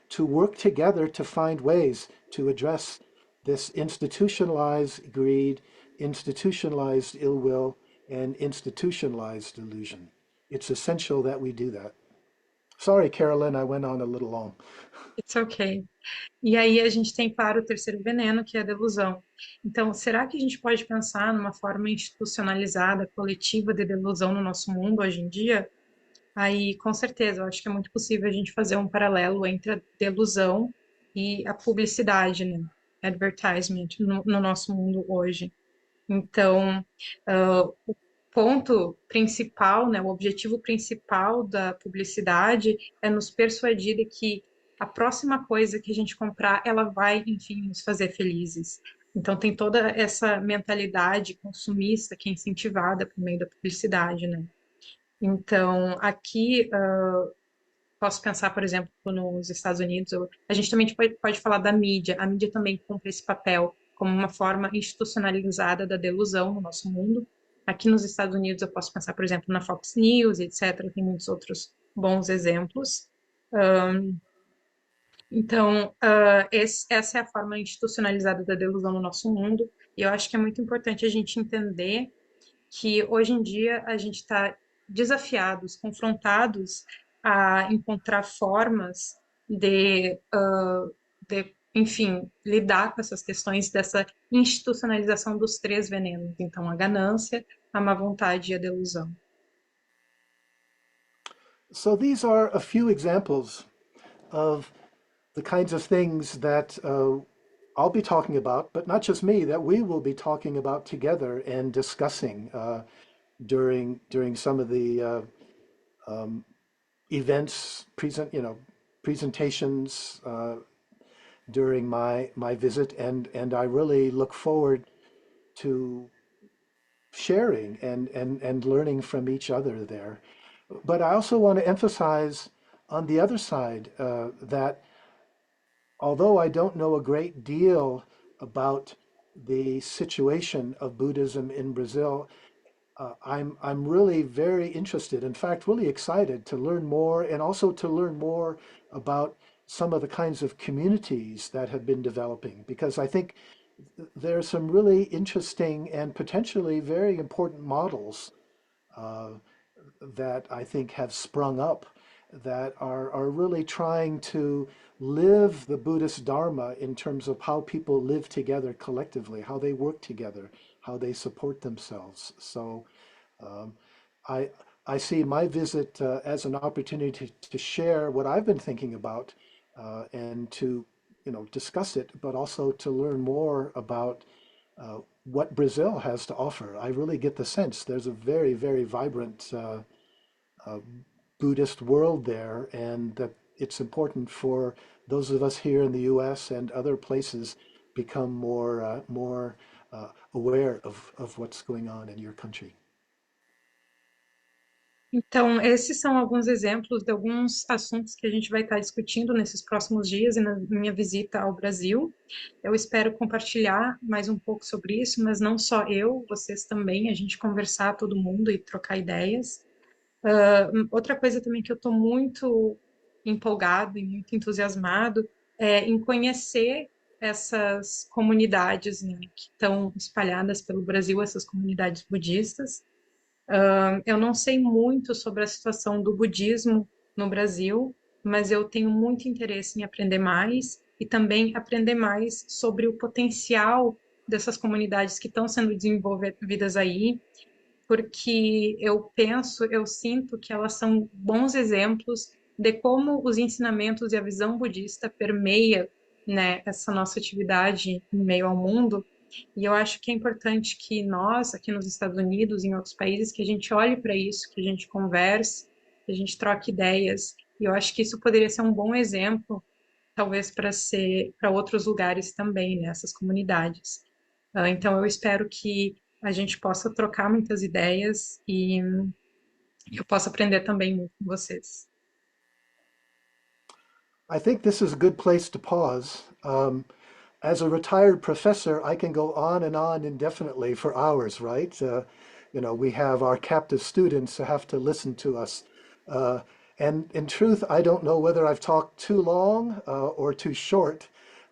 to work together to find ways to address this institutionalized greed, institutionalized ill will, and institutionalized delusion. It's essential that we do that. Sorry, Carolyn, I went on a little long. It's okay. E aí a gente tem, claro, o terceiro veneno, que é a delusão. Então, será que a gente pode pensar numa forma institucionalizada, coletiva de delusão no nosso mundo hoje em dia? Aí, com certeza, eu acho que é muito possível a gente fazer um paralelo entre a delusão e a publicidade, né? Advertisement no nosso mundo hoje. Então, o ponto principal, né, o objetivo principal da publicidade é nos persuadir de que a próxima coisa que a gente comprar, ela vai, enfim, nos fazer felizes. Então, tem toda essa mentalidade consumista que é incentivada por meio da publicidade, né? Então, aqui, posso pensar, por exemplo, nos Estados Unidos, a gente também pode falar da mídia. A mídia também cumpre esse papel como uma forma institucionalizada da delusão no nosso mundo. Aqui nos Estados Unidos, eu posso pensar, por exemplo, na Fox News, etc. Tem muitos outros bons exemplos. Então, essa é a forma institucionalizada da delusão no nosso mundo. E eu acho que é muito importante a gente entender que hoje em dia a gente está desafiados, confrontados a encontrar formas enfim, lidar com essas questões dessa institucionalização dos três venenos. Então, a ganância, a má vontade e a delusão. So these are a few examples of the kinds of things that I'll be talking about, but not just me, that we will be talking about together and discussing during some of the events, presentations during my visit, and I really look forward to sharing and learning from each other there. But I also want to emphasize on the other side that although I don't know a great deal about the situation of Buddhism in Brazil, I'm really very interested, in fact, really excited to learn more, and also to learn more about some of the kinds of communities that have been developing, because I think there are some really interesting and potentially very important models that I think have sprung up. that are really trying to live the Buddhist Dharma in terms of how people live together collectively, how they work together, how they support themselves. So um, I, I see my visit as an opportunity to share what I've been thinking about and to, discuss it, but also to learn more about what Brazil has to offer. I really get the sense there's a very, very vibrant uh, Buddhist world there, and that it's important for those of us here in the U.S. and other places become more aware of what's going on in your country. Então, esses são alguns exemplos de alguns assuntos que a gente vai estar discutindo nesses próximos dias e na minha visita ao Brasil. Eu espero compartilhar mais um pouco sobre isso, mas não só eu, vocês também, a gente conversar todo mundo e trocar ideias. Outra coisa também que eu estou muito empolgado e muito entusiasmado é em conhecer essas comunidades, né, que estão espalhadas pelo Brasil, essas comunidades budistas. Eu não sei muito sobre a situação do budismo no Brasil, mas eu tenho muito interesse em aprender mais e também aprender mais sobre o potencial dessas comunidades que estão sendo desenvolvidas aí, porque eu sinto que elas são bons exemplos de como os ensinamentos e a visão budista permeia, né, essa nossa atividade em meio ao mundo. E eu acho que é importante que nós, aqui nos Estados Unidos, em outros países, que a gente olhe para isso, que a gente converse, que a gente troque ideias. E eu acho que isso poderia ser um bom exemplo, talvez para outros lugares também, nessas comunidades. Então eu espero que a gente possa trocar muitas ideias e eu possa aprender também muito com vocês. I think this is a good place to pause. As a retired professor, I can go on indefinitely for hours, right? We have our captive students who have to listen to us. Uh, and in truth, I don't know whether I've talked too long or too short,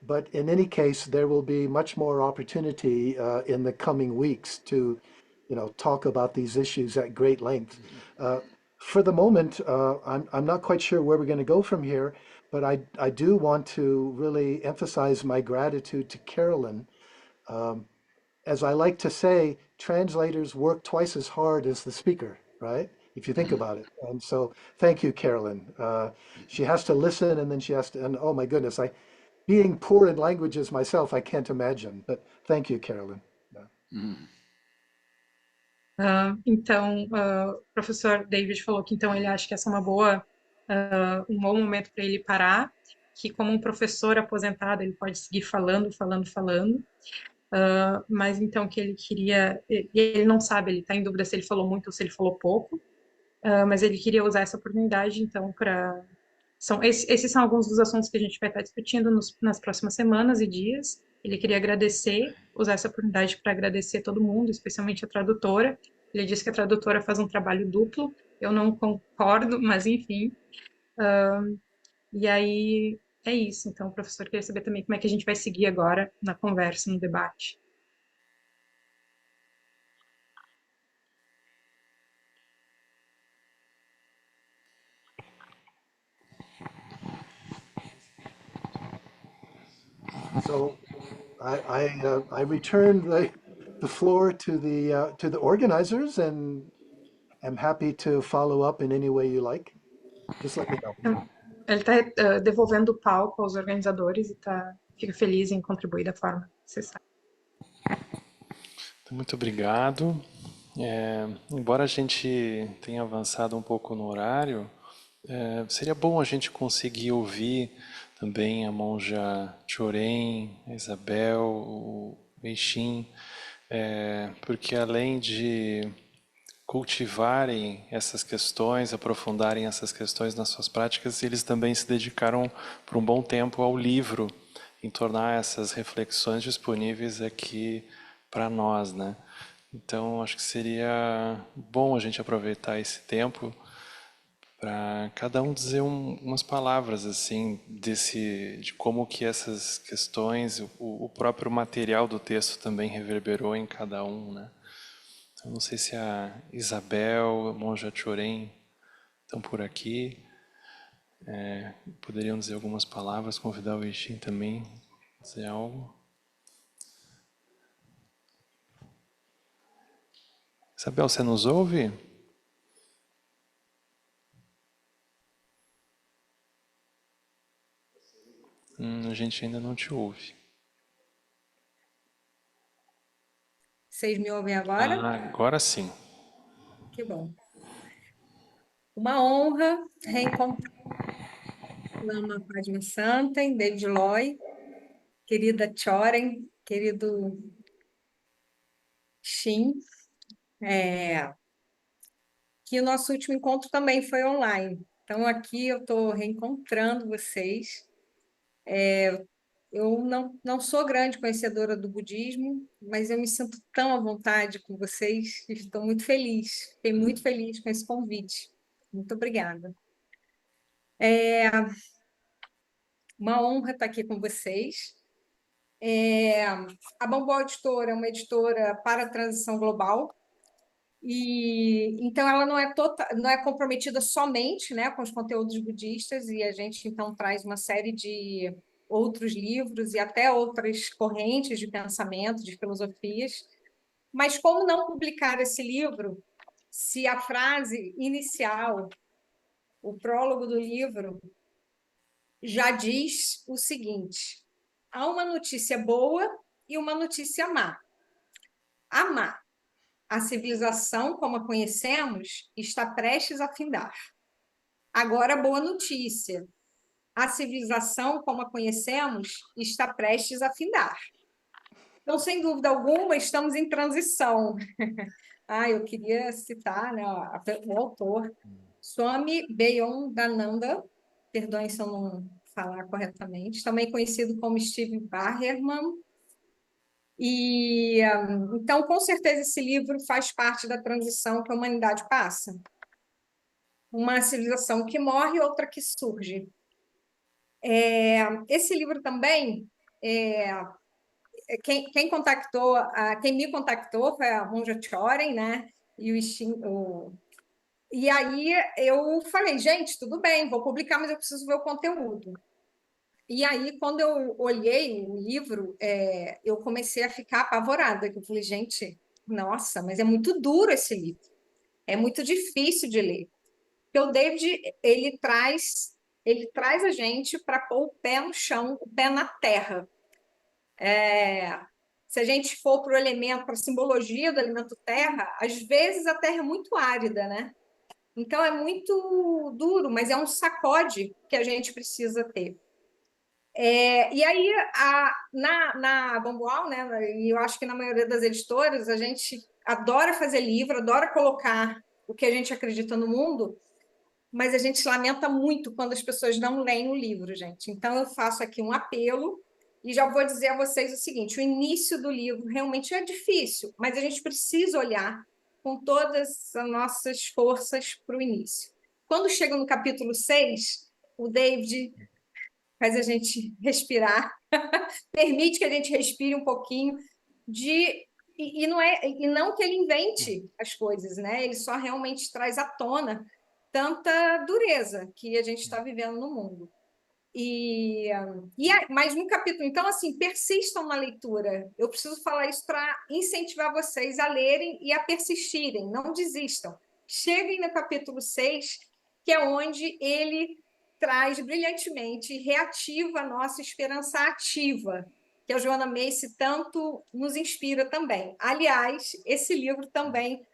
but in any case, there will be much more opportunity in the coming weeks to, talk about these issues at great length. Uh, for the moment, I'm not quite sure where we're going to go from here, but I do want to really emphasize my gratitude to Carolyn. Um, as I like to say, translators work twice as hard as the speaker, right? If you think about it. And so thank you, Carolyn. She has to listen and then she has to, and oh my goodness, being poor in languages myself, I can't imagine, but thank you, Carolyn. Então, o professor David falou que então ele acha que essa é um bom momento para ele parar, que como um professor aposentado ele pode seguir falando, falando, falando, mas então que ele queria, e ele não sabe, ele está em dúvida se ele falou muito ou se ele falou pouco, mas ele queria usar essa oportunidade então esses são alguns dos assuntos que a gente vai estar discutindo nas próximas semanas e dias. Ele queria usar essa oportunidade para agradecer todo mundo, especialmente a tradutora. Ele disse que a tradutora faz um trabalho duplo. Eu não concordo, mas enfim. E aí é isso. Então, professor, queria saber também como é que a gente vai seguir agora na conversa, no debate. So I return the floor to the organizers and am happy to follow up in any way you like. Just let me know. Então, ele está devolvendo o palco aos organizadores e fica feliz em contribuir da forma necessária. Então, muito obrigado. Embora a gente tenha avançado um pouco no horário, seria bom a gente conseguir ouvir também a monja Choren, a Isabel, o Weixin, porque além de cultivarem essas questões, aprofundarem essas questões nas suas práticas, eles também se dedicaram por um bom tempo ao livro, em tornar essas reflexões disponíveis aqui para nós, né? Então, acho que seria bom a gente aproveitar esse tempo para cada um dizer umas palavras assim de como que essas questões, o próprio material do texto também reverberou em cada um, né? Então, não sei se a Isabel, a monja Choren estão por aqui. Poderiam dizer algumas palavras, convidar o Ishin também a dizer algo. Isabel, você nos ouve? A gente ainda não te ouve. Vocês me ouvem agora? Agora sim. Que bom. Uma honra reencontrar Lama Padma Santen, David Loy, querida Choren, querido Shin, que o nosso último encontro também foi online. Então, aqui eu estou reencontrando vocês. Eu não sou grande conhecedora do budismo, mas eu me sinto tão à vontade com vocês e estou muito feliz. Fiquei muito feliz com esse convite. Muito obrigada. Uma honra estar aqui com vocês. A Bambu Editora é uma editora para a transição global, e então ela não é comprometida somente, né, com os conteúdos budistas, e a gente então traz uma série de outros livros e até outras correntes de pensamento, de filosofias. Mas como não publicar esse livro se a frase inicial, o prólogo do livro, já diz o seguinte: há uma notícia boa e uma notícia má. A má: a civilização, como a conhecemos, está prestes a findar. Agora, a boa notícia: a civilização, como a conhecemos, está prestes a findar. Então, sem dúvida alguma, estamos em transição. Eu queria citar, né, o autor, Swami Beyodananda, perdoem se eu não falar corretamente, também conhecido como Steve Barherman. E então, com certeza, esse livro faz parte da transição que a humanidade passa. Uma civilização que morre e outra que surge. Esse livro também, quem me contactou foi a Monja Choren, né? E aí eu falei, gente, tudo bem, vou publicar, mas eu preciso ver o conteúdo. E aí, quando eu olhei o livro, eu comecei a ficar apavorada. Eu falei, gente, nossa, mas é muito duro esse livro. É muito difícil de ler. Porque o David, ele traz a gente para pôr o pé no chão, o pé na terra. Se a gente for para o elemento, para a simbologia do elemento terra, às vezes a terra é muito árida, né? Então é muito duro, mas é um sacode que a gente precisa ter. E aí, na Bambual, né, e eu acho que na maioria das editoras, a gente adora fazer livro, adora colocar o que a gente acredita no mundo, mas a gente lamenta muito quando as pessoas não leem o livro, gente. Então, eu faço aqui um apelo e já vou dizer a vocês o seguinte: o início do livro realmente é difícil, mas a gente precisa olhar com todas as nossas forças para o início. Quando chega no capítulo 6, o David faz a gente respirar, permite que a gente respire um pouquinho e não que ele invente as coisas, né? Ele só realmente traz à tona tanta dureza que a gente está vivendo no mundo. Mas no capítulo, então, assim, persistam na leitura. Eu preciso falar isso para incentivar vocês a lerem e a persistirem, não desistam. Cheguem no capítulo 6, que é onde ele traz brilhantemente e reativa a nossa esperança ativa, que a Joanna Macy tanto nos inspira também. Aliás, esse livro também,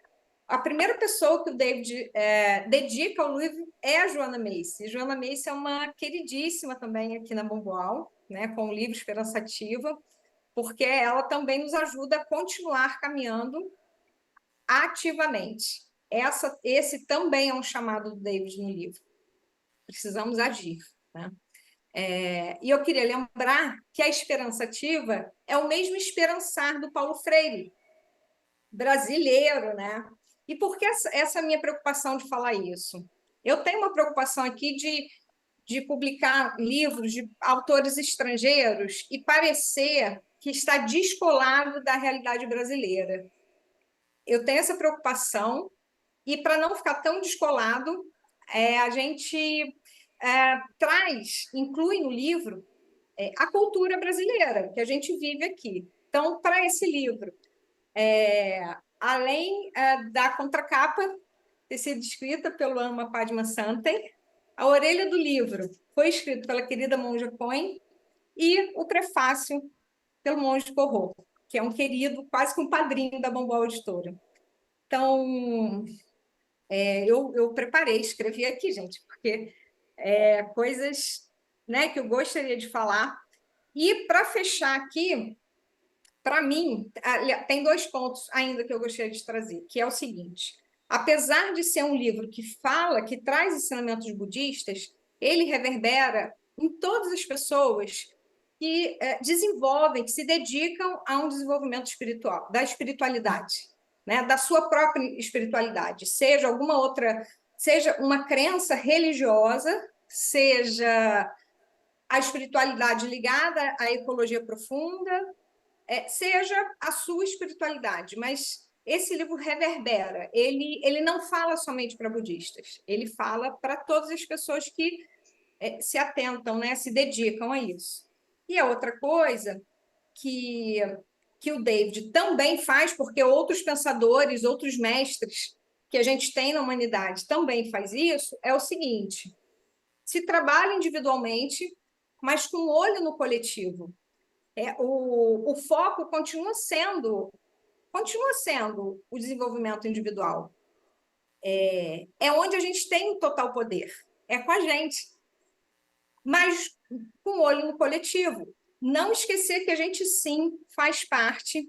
a primeira pessoa que o David dedica ao livro é a Joanna Macy. Joanna Macy é uma queridíssima também aqui na Bambual, né, com o livro Esperança Ativa, porque ela também nos ajuda a continuar caminhando ativamente. Esse também é um chamado do David no livro. Precisamos agir, né? E eu queria lembrar que a esperança ativa é o mesmo esperançar do Paulo Freire, brasileiro, né? E por que essa minha preocupação de falar isso? Eu tenho uma preocupação aqui de publicar livros de autores estrangeiros e parecer que está descolado da realidade brasileira. Eu tenho essa preocupação, e para não ficar tão descolado, a gente inclui no livro a cultura brasileira, que a gente vive aqui. Então, para esse livro, além da contracapa ter sido escrita pelo Amma Padma Santen, a orelha do livro foi escrita pela querida monja Coen e o prefácio pelo monge Corro, que é um querido, quase que um padrinho da Bombal Editora. Então, eu preparei, escrevi aqui, gente, porque coisas, né, que eu gostaria de falar. E, para fechar aqui, para mim, tem 2 pontos ainda que eu gostaria de trazer, que é o seguinte: apesar de ser um livro que traz ensinamentos budistas, ele reverbera em todas as pessoas que desenvolvem, que se dedicam a um desenvolvimento espiritual, da espiritualidade, né? Da sua própria espiritualidade, seja uma crença religiosa, seja a espiritualidade ligada à ecologia profunda, seja a sua espiritualidade, mas esse livro reverbera, ele não fala somente para budistas, ele fala para todas as pessoas que se atentam, né, se dedicam a isso. E a outra coisa que o David também faz, porque outros pensadores, outros mestres que a gente tem na humanidade também faz isso, é o seguinte: se trabalha individualmente, mas com olho no coletivo. O foco continua sendo o desenvolvimento individual. É onde a gente tem o total poder, é com a gente, mas com olho no coletivo. Não esquecer que a gente, sim, faz parte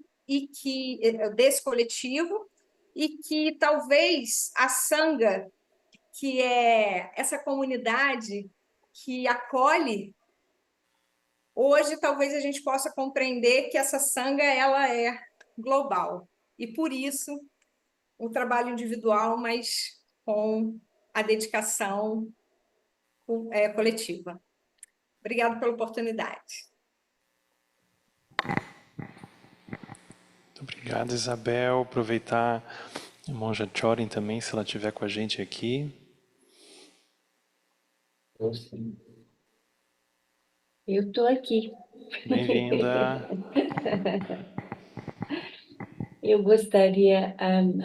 desse coletivo e que talvez a Sangha, que é essa comunidade que acolhe, hoje talvez a gente possa compreender que essa Sangha ela é global. E, por isso, o trabalho individual, mas com a dedicação coletiva. Obrigada pela oportunidade. Muito obrigado, Isabel. Aproveitar a monja Chorin também, se ela estiver com a gente aqui. Eu estou aqui. Bem-vinda. Eu gostaria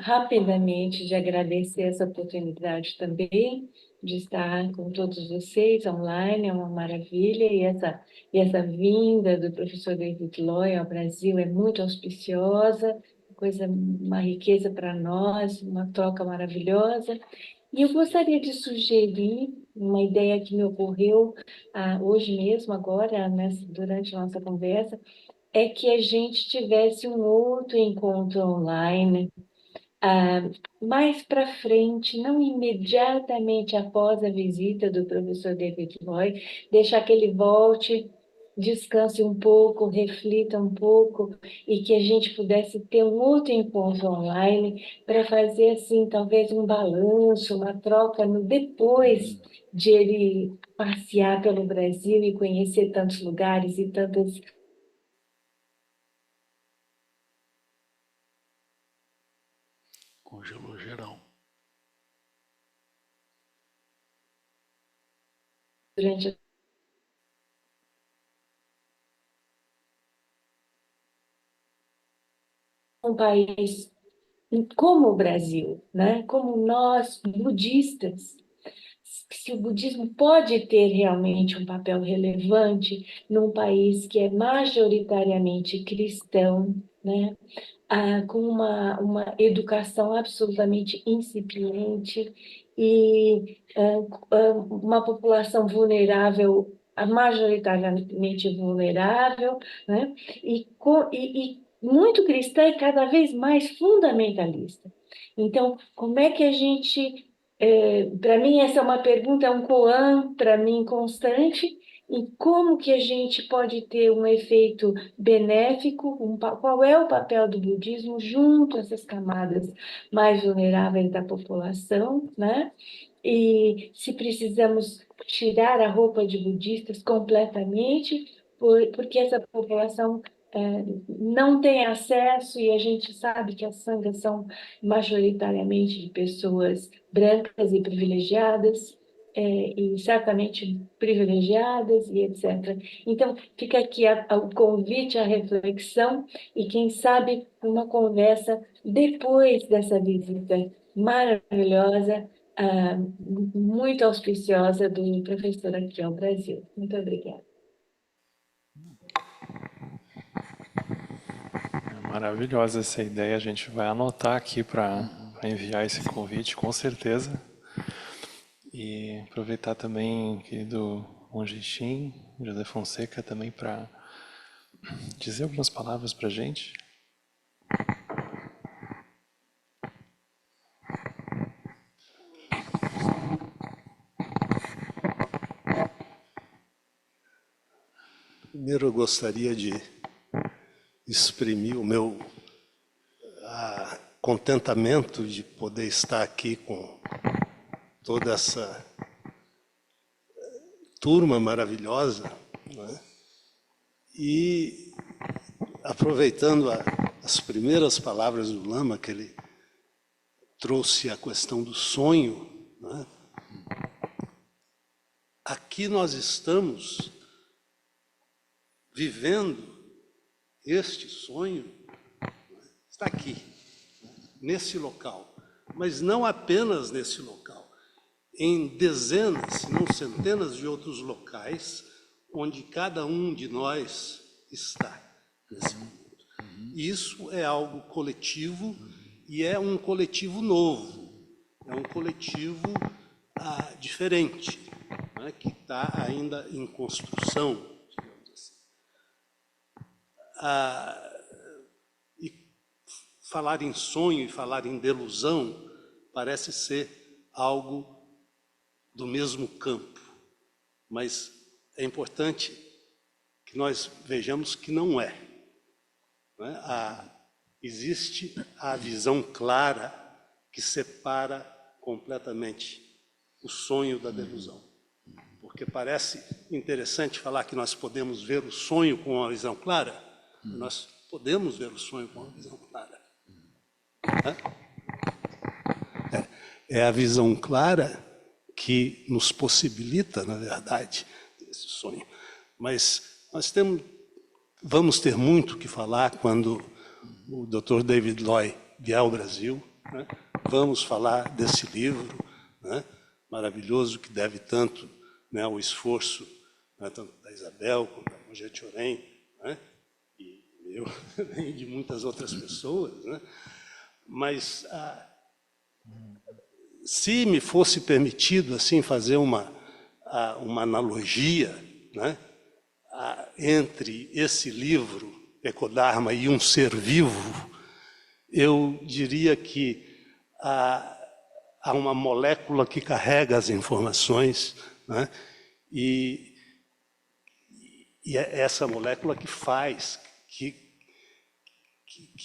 rapidamente de agradecer essa oportunidade também de estar com todos vocês online, é uma maravilha, e essa vinda do professor David Loy ao Brasil é muito auspiciosa, uma riqueza para nós, uma troca maravilhosa. E eu gostaria de sugerir uma ideia que me ocorreu hoje mesmo, agora, durante a nossa conversa, é que a gente tivesse um outro encontro online, mais para frente, não imediatamente após a visita do professor David Loy, deixar que ele volte, descanse um pouco, reflita um pouco, e que a gente pudesse ter um outro encontro online para fazer, assim, talvez um balanço, uma troca depois de ele passear pelo Brasil e conhecer tantos lugares e tantas... Congelou geral. Durante um país como o Brasil, né? Como nós, budistas, se o budismo pode ter realmente um papel relevante num país que é majoritariamente cristão, né? Com uma educação absolutamente incipiente e uma população vulnerável, majoritariamente vulnerável, né? E muito cristã e cada vez mais fundamentalista. Então, como é que a gente... para mim, essa é uma pergunta, é um koan, para mim, constante, e como que a gente pode ter um efeito benéfico, qual é o papel do budismo junto a essas camadas mais vulneráveis da população, né? E se precisamos tirar a roupa de budistas completamente, porque essa população não tem acesso, e a gente sabe que as sanghas são majoritariamente de pessoas brancas e privilegiadas, e certamente privilegiadas e etc. Então, fica aqui o convite à reflexão e, quem sabe, uma conversa depois dessa visita maravilhosa, muito auspiciosa do professor aqui ao Brasil. Muito obrigada. Maravilhosa essa ideia, a gente vai anotar aqui para enviar esse convite, com certeza. E aproveitar também, querido Monge Shin, José Fonseca, também para dizer algumas palavras para a gente. Primeiro, eu gostaria de exprimir o meu contentamento de poder estar aqui com toda essa turma maravilhosa, né? E aproveitando as primeiras palavras do Lama, que ele trouxe a questão do sonho, né? Aqui nós estamos vivendo este sonho, está aqui, nesse local, mas não apenas nesse local, em dezenas, se não centenas de outros locais, onde cada um de nós está nesse momento. E isso é algo coletivo, e é um coletivo novo, é um coletivo diferente, né, que está ainda em construção, digamos assim. E falar em sonho e falar em delusão parece ser algo do mesmo campo, mas é importante que nós vejamos que não é. Né? Existe a visão clara que separa completamente o sonho da delusão. Porque parece interessante falar que nós podemos ver o sonho com uma visão clara. Nós podemos ver o sonho com uma visão clara. É a visão clara que nos possibilita, na verdade, esse sonho. Mas nós vamos ter muito o que falar quando o Dr. David Loy vier ao Brasil. Né? Vamos falar desse livro, né, maravilhoso, que deve tanto, né, ao esforço, né, tanto da Isabel quanto da Monge Choren, né, e eu e de muitas outras pessoas. Né? Mas se me fosse permitido assim fazer uma analogia, né, entre esse livro, Ecodharma, e um ser vivo, eu diria que há uma molécula que carrega as informações, né, e é essa molécula que faz que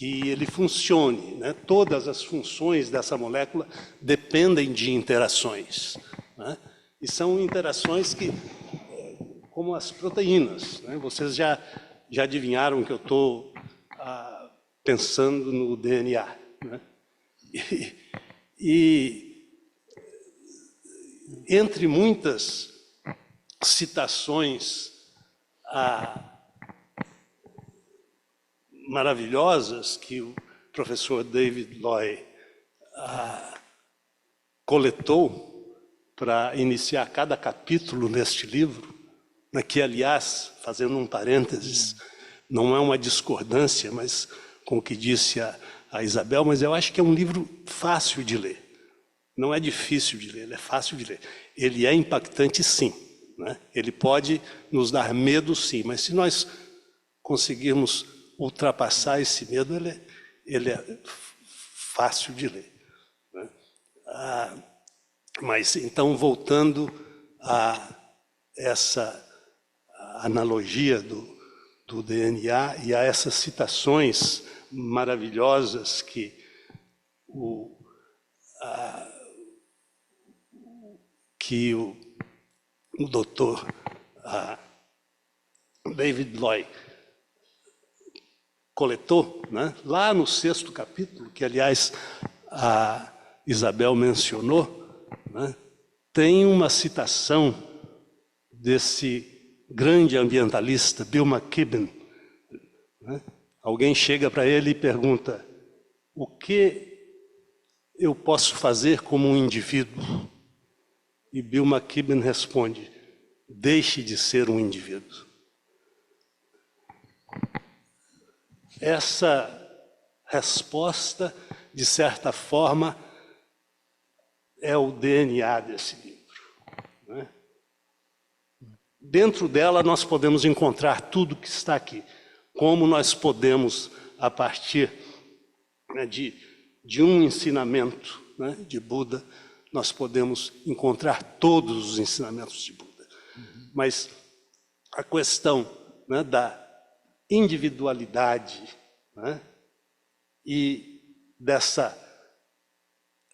ele funcione. Né? Todas as funções dessa molécula dependem de interações. Né? E são interações que, como as proteínas, né? Vocês já adivinharam que eu estou pensando no DNA. Né? E entre muitas citações maravilhosas que o professor David Loy coletou para iniciar cada capítulo neste livro, né, que, aliás, fazendo um parênteses, não é uma discordância, mas com o que disse a Isabel, mas eu acho que é um livro fácil de ler. Não é difícil de ler, ele é fácil de ler. Ele é impactante, sim. Né? Ele pode nos dar medo, sim, mas se nós conseguirmos ultrapassar esse medo, ele é fácil de ler. Né? Mas, então, voltando a essa analogia do DNA e a essas citações maravilhosas que o doutor David Loy coletou, né, lá no 6º capítulo, que, aliás, a Isabel mencionou, né, tem uma citação desse grande ambientalista, Bill McKibben, né? Alguém chega para ele e pergunta: o que eu posso fazer como um indivíduo? E Bill McKibben responde: deixe de ser um indivíduo. Essa resposta, de certa forma, é o DNA desse livro, né? Dentro dela nós podemos encontrar tudo que está aqui. Como nós podemos, a partir, né, de um ensinamento, né, de Buda, nós podemos encontrar todos os ensinamentos de Buda. Mas a questão, né, da individualidade, né, e dessa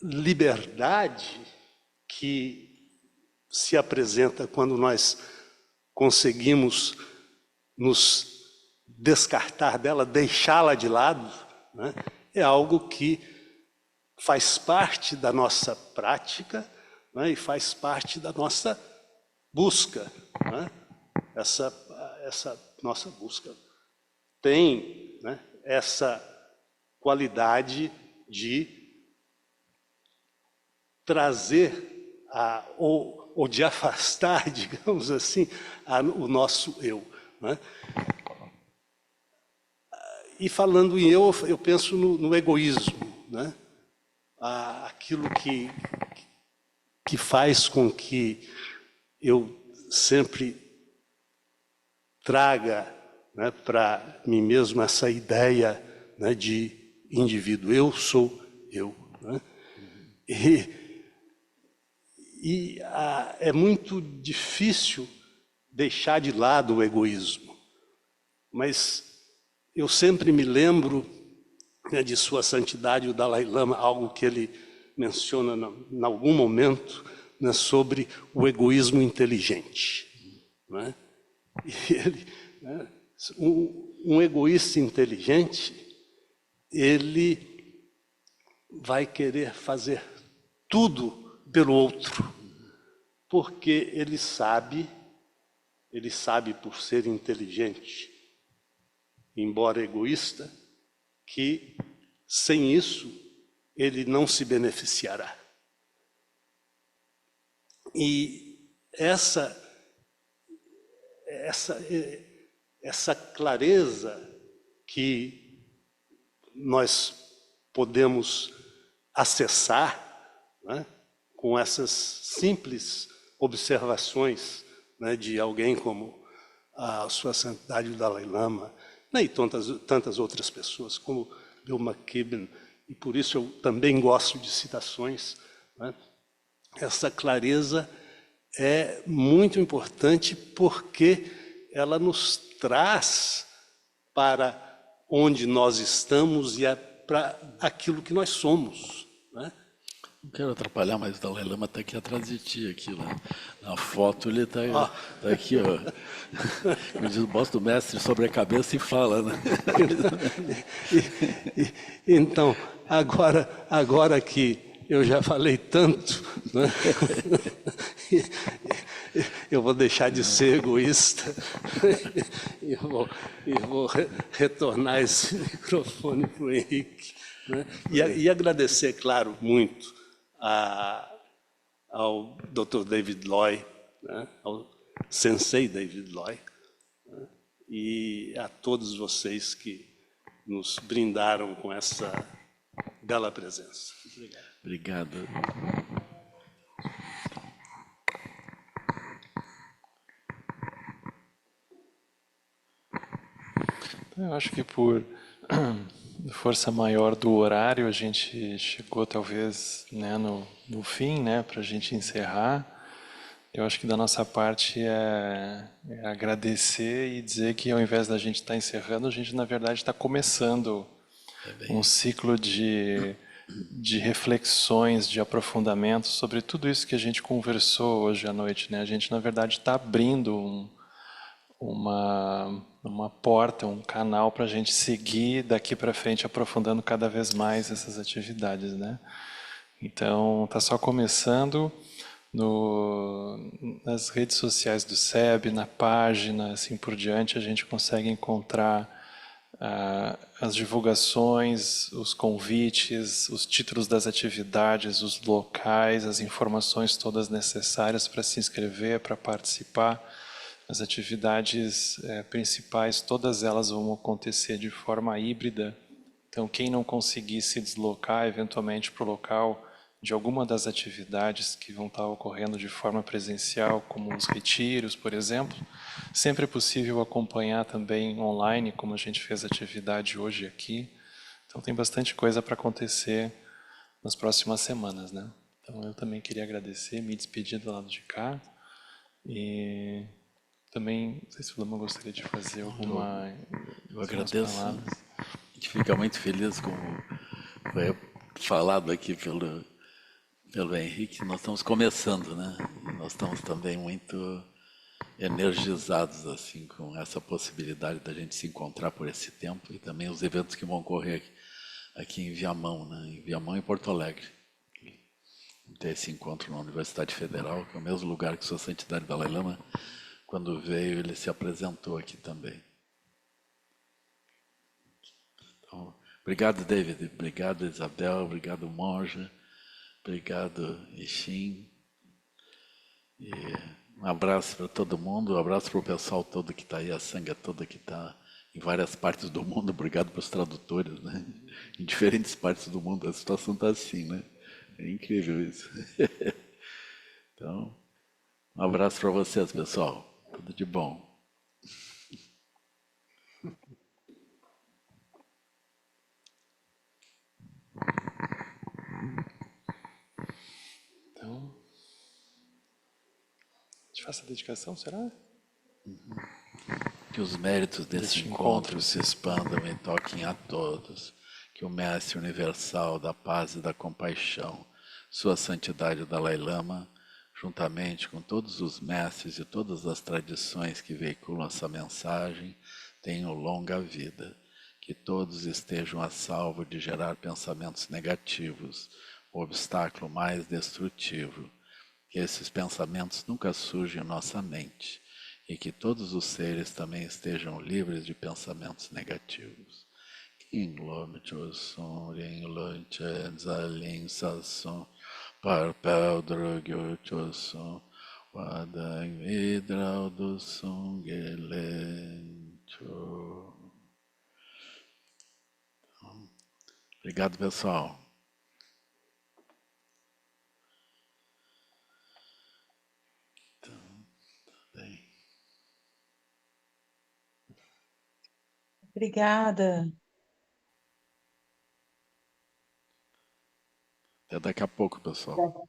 liberdade que se apresenta quando nós conseguimos nos descartar dela, deixá-la de lado, né, é algo que faz parte da nossa prática, né, e faz parte da nossa busca, né? Essa nossa busca tem, né, essa qualidade de trazer ou de afastar, digamos assim, o nosso eu, né? E falando em eu penso no egoísmo, né? Aquilo que faz com que eu sempre traga, né, para mim mesmo essa ideia, né, de indivíduo. Eu sou eu, né? É muito difícil deixar de lado o egoísmo, mas eu sempre me lembro, né, de Sua Santidade o Dalai Lama, algo que ele menciona em algum momento, né, sobre o egoísmo inteligente, né? E ele, né, um egoísta inteligente, ele vai querer fazer tudo pelo outro, porque ele sabe por ser inteligente, embora egoísta, que sem isso ele não se beneficiará. E essa clareza que nós podemos acessar, né, com essas simples observações, né, de alguém como a Sua Santidade o Dalai Lama, né, e tantas outras pessoas, como Bill McKibben, e por isso eu também gosto de citações, né? Essa clareza é muito importante porque ela nos traz para onde nós estamos e para aquilo que nós somos, né? Não quero atrapalhar, mas o Dalai Lama está aqui atrás de ti, aqui, lá. Na foto ele está tá aqui, ó. Como diz, bota o mestre sobre a cabeça e fala, né? Então, agora que eu já falei tanto, né? Eu vou deixar de ser egoísta e vou retornar esse microfone para o Henrique, né? E agradecer, claro, muito ao Dr. David Loy, né? Ao Sensei David Loy, né? E a todos vocês que nos brindaram com essa bela presença. Obrigado. Eu acho que por força maior do horário a gente chegou talvez, né, no fim, né, para a gente encerrar. Eu acho que da nossa parte é agradecer e dizer que ao invés da gente estar encerrando, a gente na verdade está começando um ciclo de reflexões, de aprofundamento sobre tudo isso que a gente conversou hoje à noite, né? A gente na verdade está abrindo uma porta, um canal para a gente seguir daqui para frente, aprofundando cada vez mais essas atividades, né? Então, está só começando. nas redes sociais do SEB, na página, assim por diante, a gente consegue encontrar as divulgações, os convites, os títulos das atividades, os locais, as informações todas necessárias para se inscrever, para participar. As atividades principais, todas elas vão acontecer de forma híbrida. Então, quem não conseguir se deslocar eventualmente para o local de alguma das atividades que vão estar ocorrendo de forma presencial, como os retiros, por exemplo, sempre é possível acompanhar também online, como a gente fez a atividade hoje aqui. Então, tem bastante coisa para acontecer nas próximas semanas, né? Então, eu também queria agradecer, me despedir do lado de cá e também, não sei se o Lama gostaria de fazer Eu algumas agradeço. palavras. A gente fica muito feliz com foi falado aqui pelo Henrique. Nós estamos começando, né? E nós estamos também muito energizados assim com essa possibilidade da gente se encontrar por esse tempo e também os eventos que vão ocorrer aqui em Viamão, né? Em Viamão e Porto Alegre. Ter esse encontro na Universidade Federal, que é o mesmo lugar que Sua Santidade Dalai Lama, quando veio, ele se apresentou aqui também. Então, obrigado, David. Obrigado, Isabel. Obrigado, Monja. Obrigado, Ixim. E um abraço para todo mundo, um abraço para o pessoal todo que está aí, a sanga toda que está em várias partes do mundo. Obrigado para os tradutores, né? Em diferentes partes do mundo a situação está assim, né? É incrível isso. Então, um abraço para vocês, pessoal. Tudo de bom. Então, a gente faça a dedicação, será? Que os méritos desse encontro se expandam e toquem a todos. Que o Mestre Universal da Paz e da Compaixão, Sua Santidade o Dalai Lama, juntamente com todos os mestres e todas as tradições que veiculam essa mensagem, tenham longa vida. Que todos estejam a salvo de gerar pensamentos negativos, o obstáculo mais destrutivo. Que esses pensamentos nunca surjam em nossa mente e que todos os seres também estejam livres de pensamentos negativos. King Lom Choson, Ring Lom Chen Zalin Sasson, Parpel Drogyo Choson, Wadang Vidral do Sungelen Cho. Obrigado, pessoal. Bem. Obrigada. Até daqui a pouco, pessoal.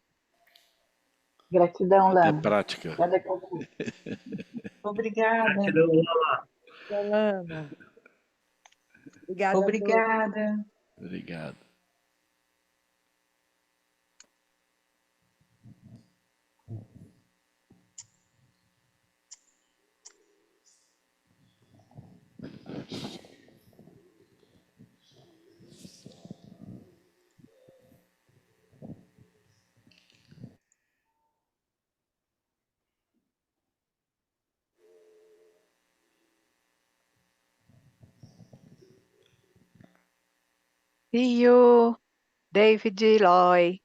Gratidão, Até Lama. prática. Até daqui a pouco. Obrigada. Gratidão, Lama. Obrigada a todos. Obrigada. Obrigado. See you, David Loy.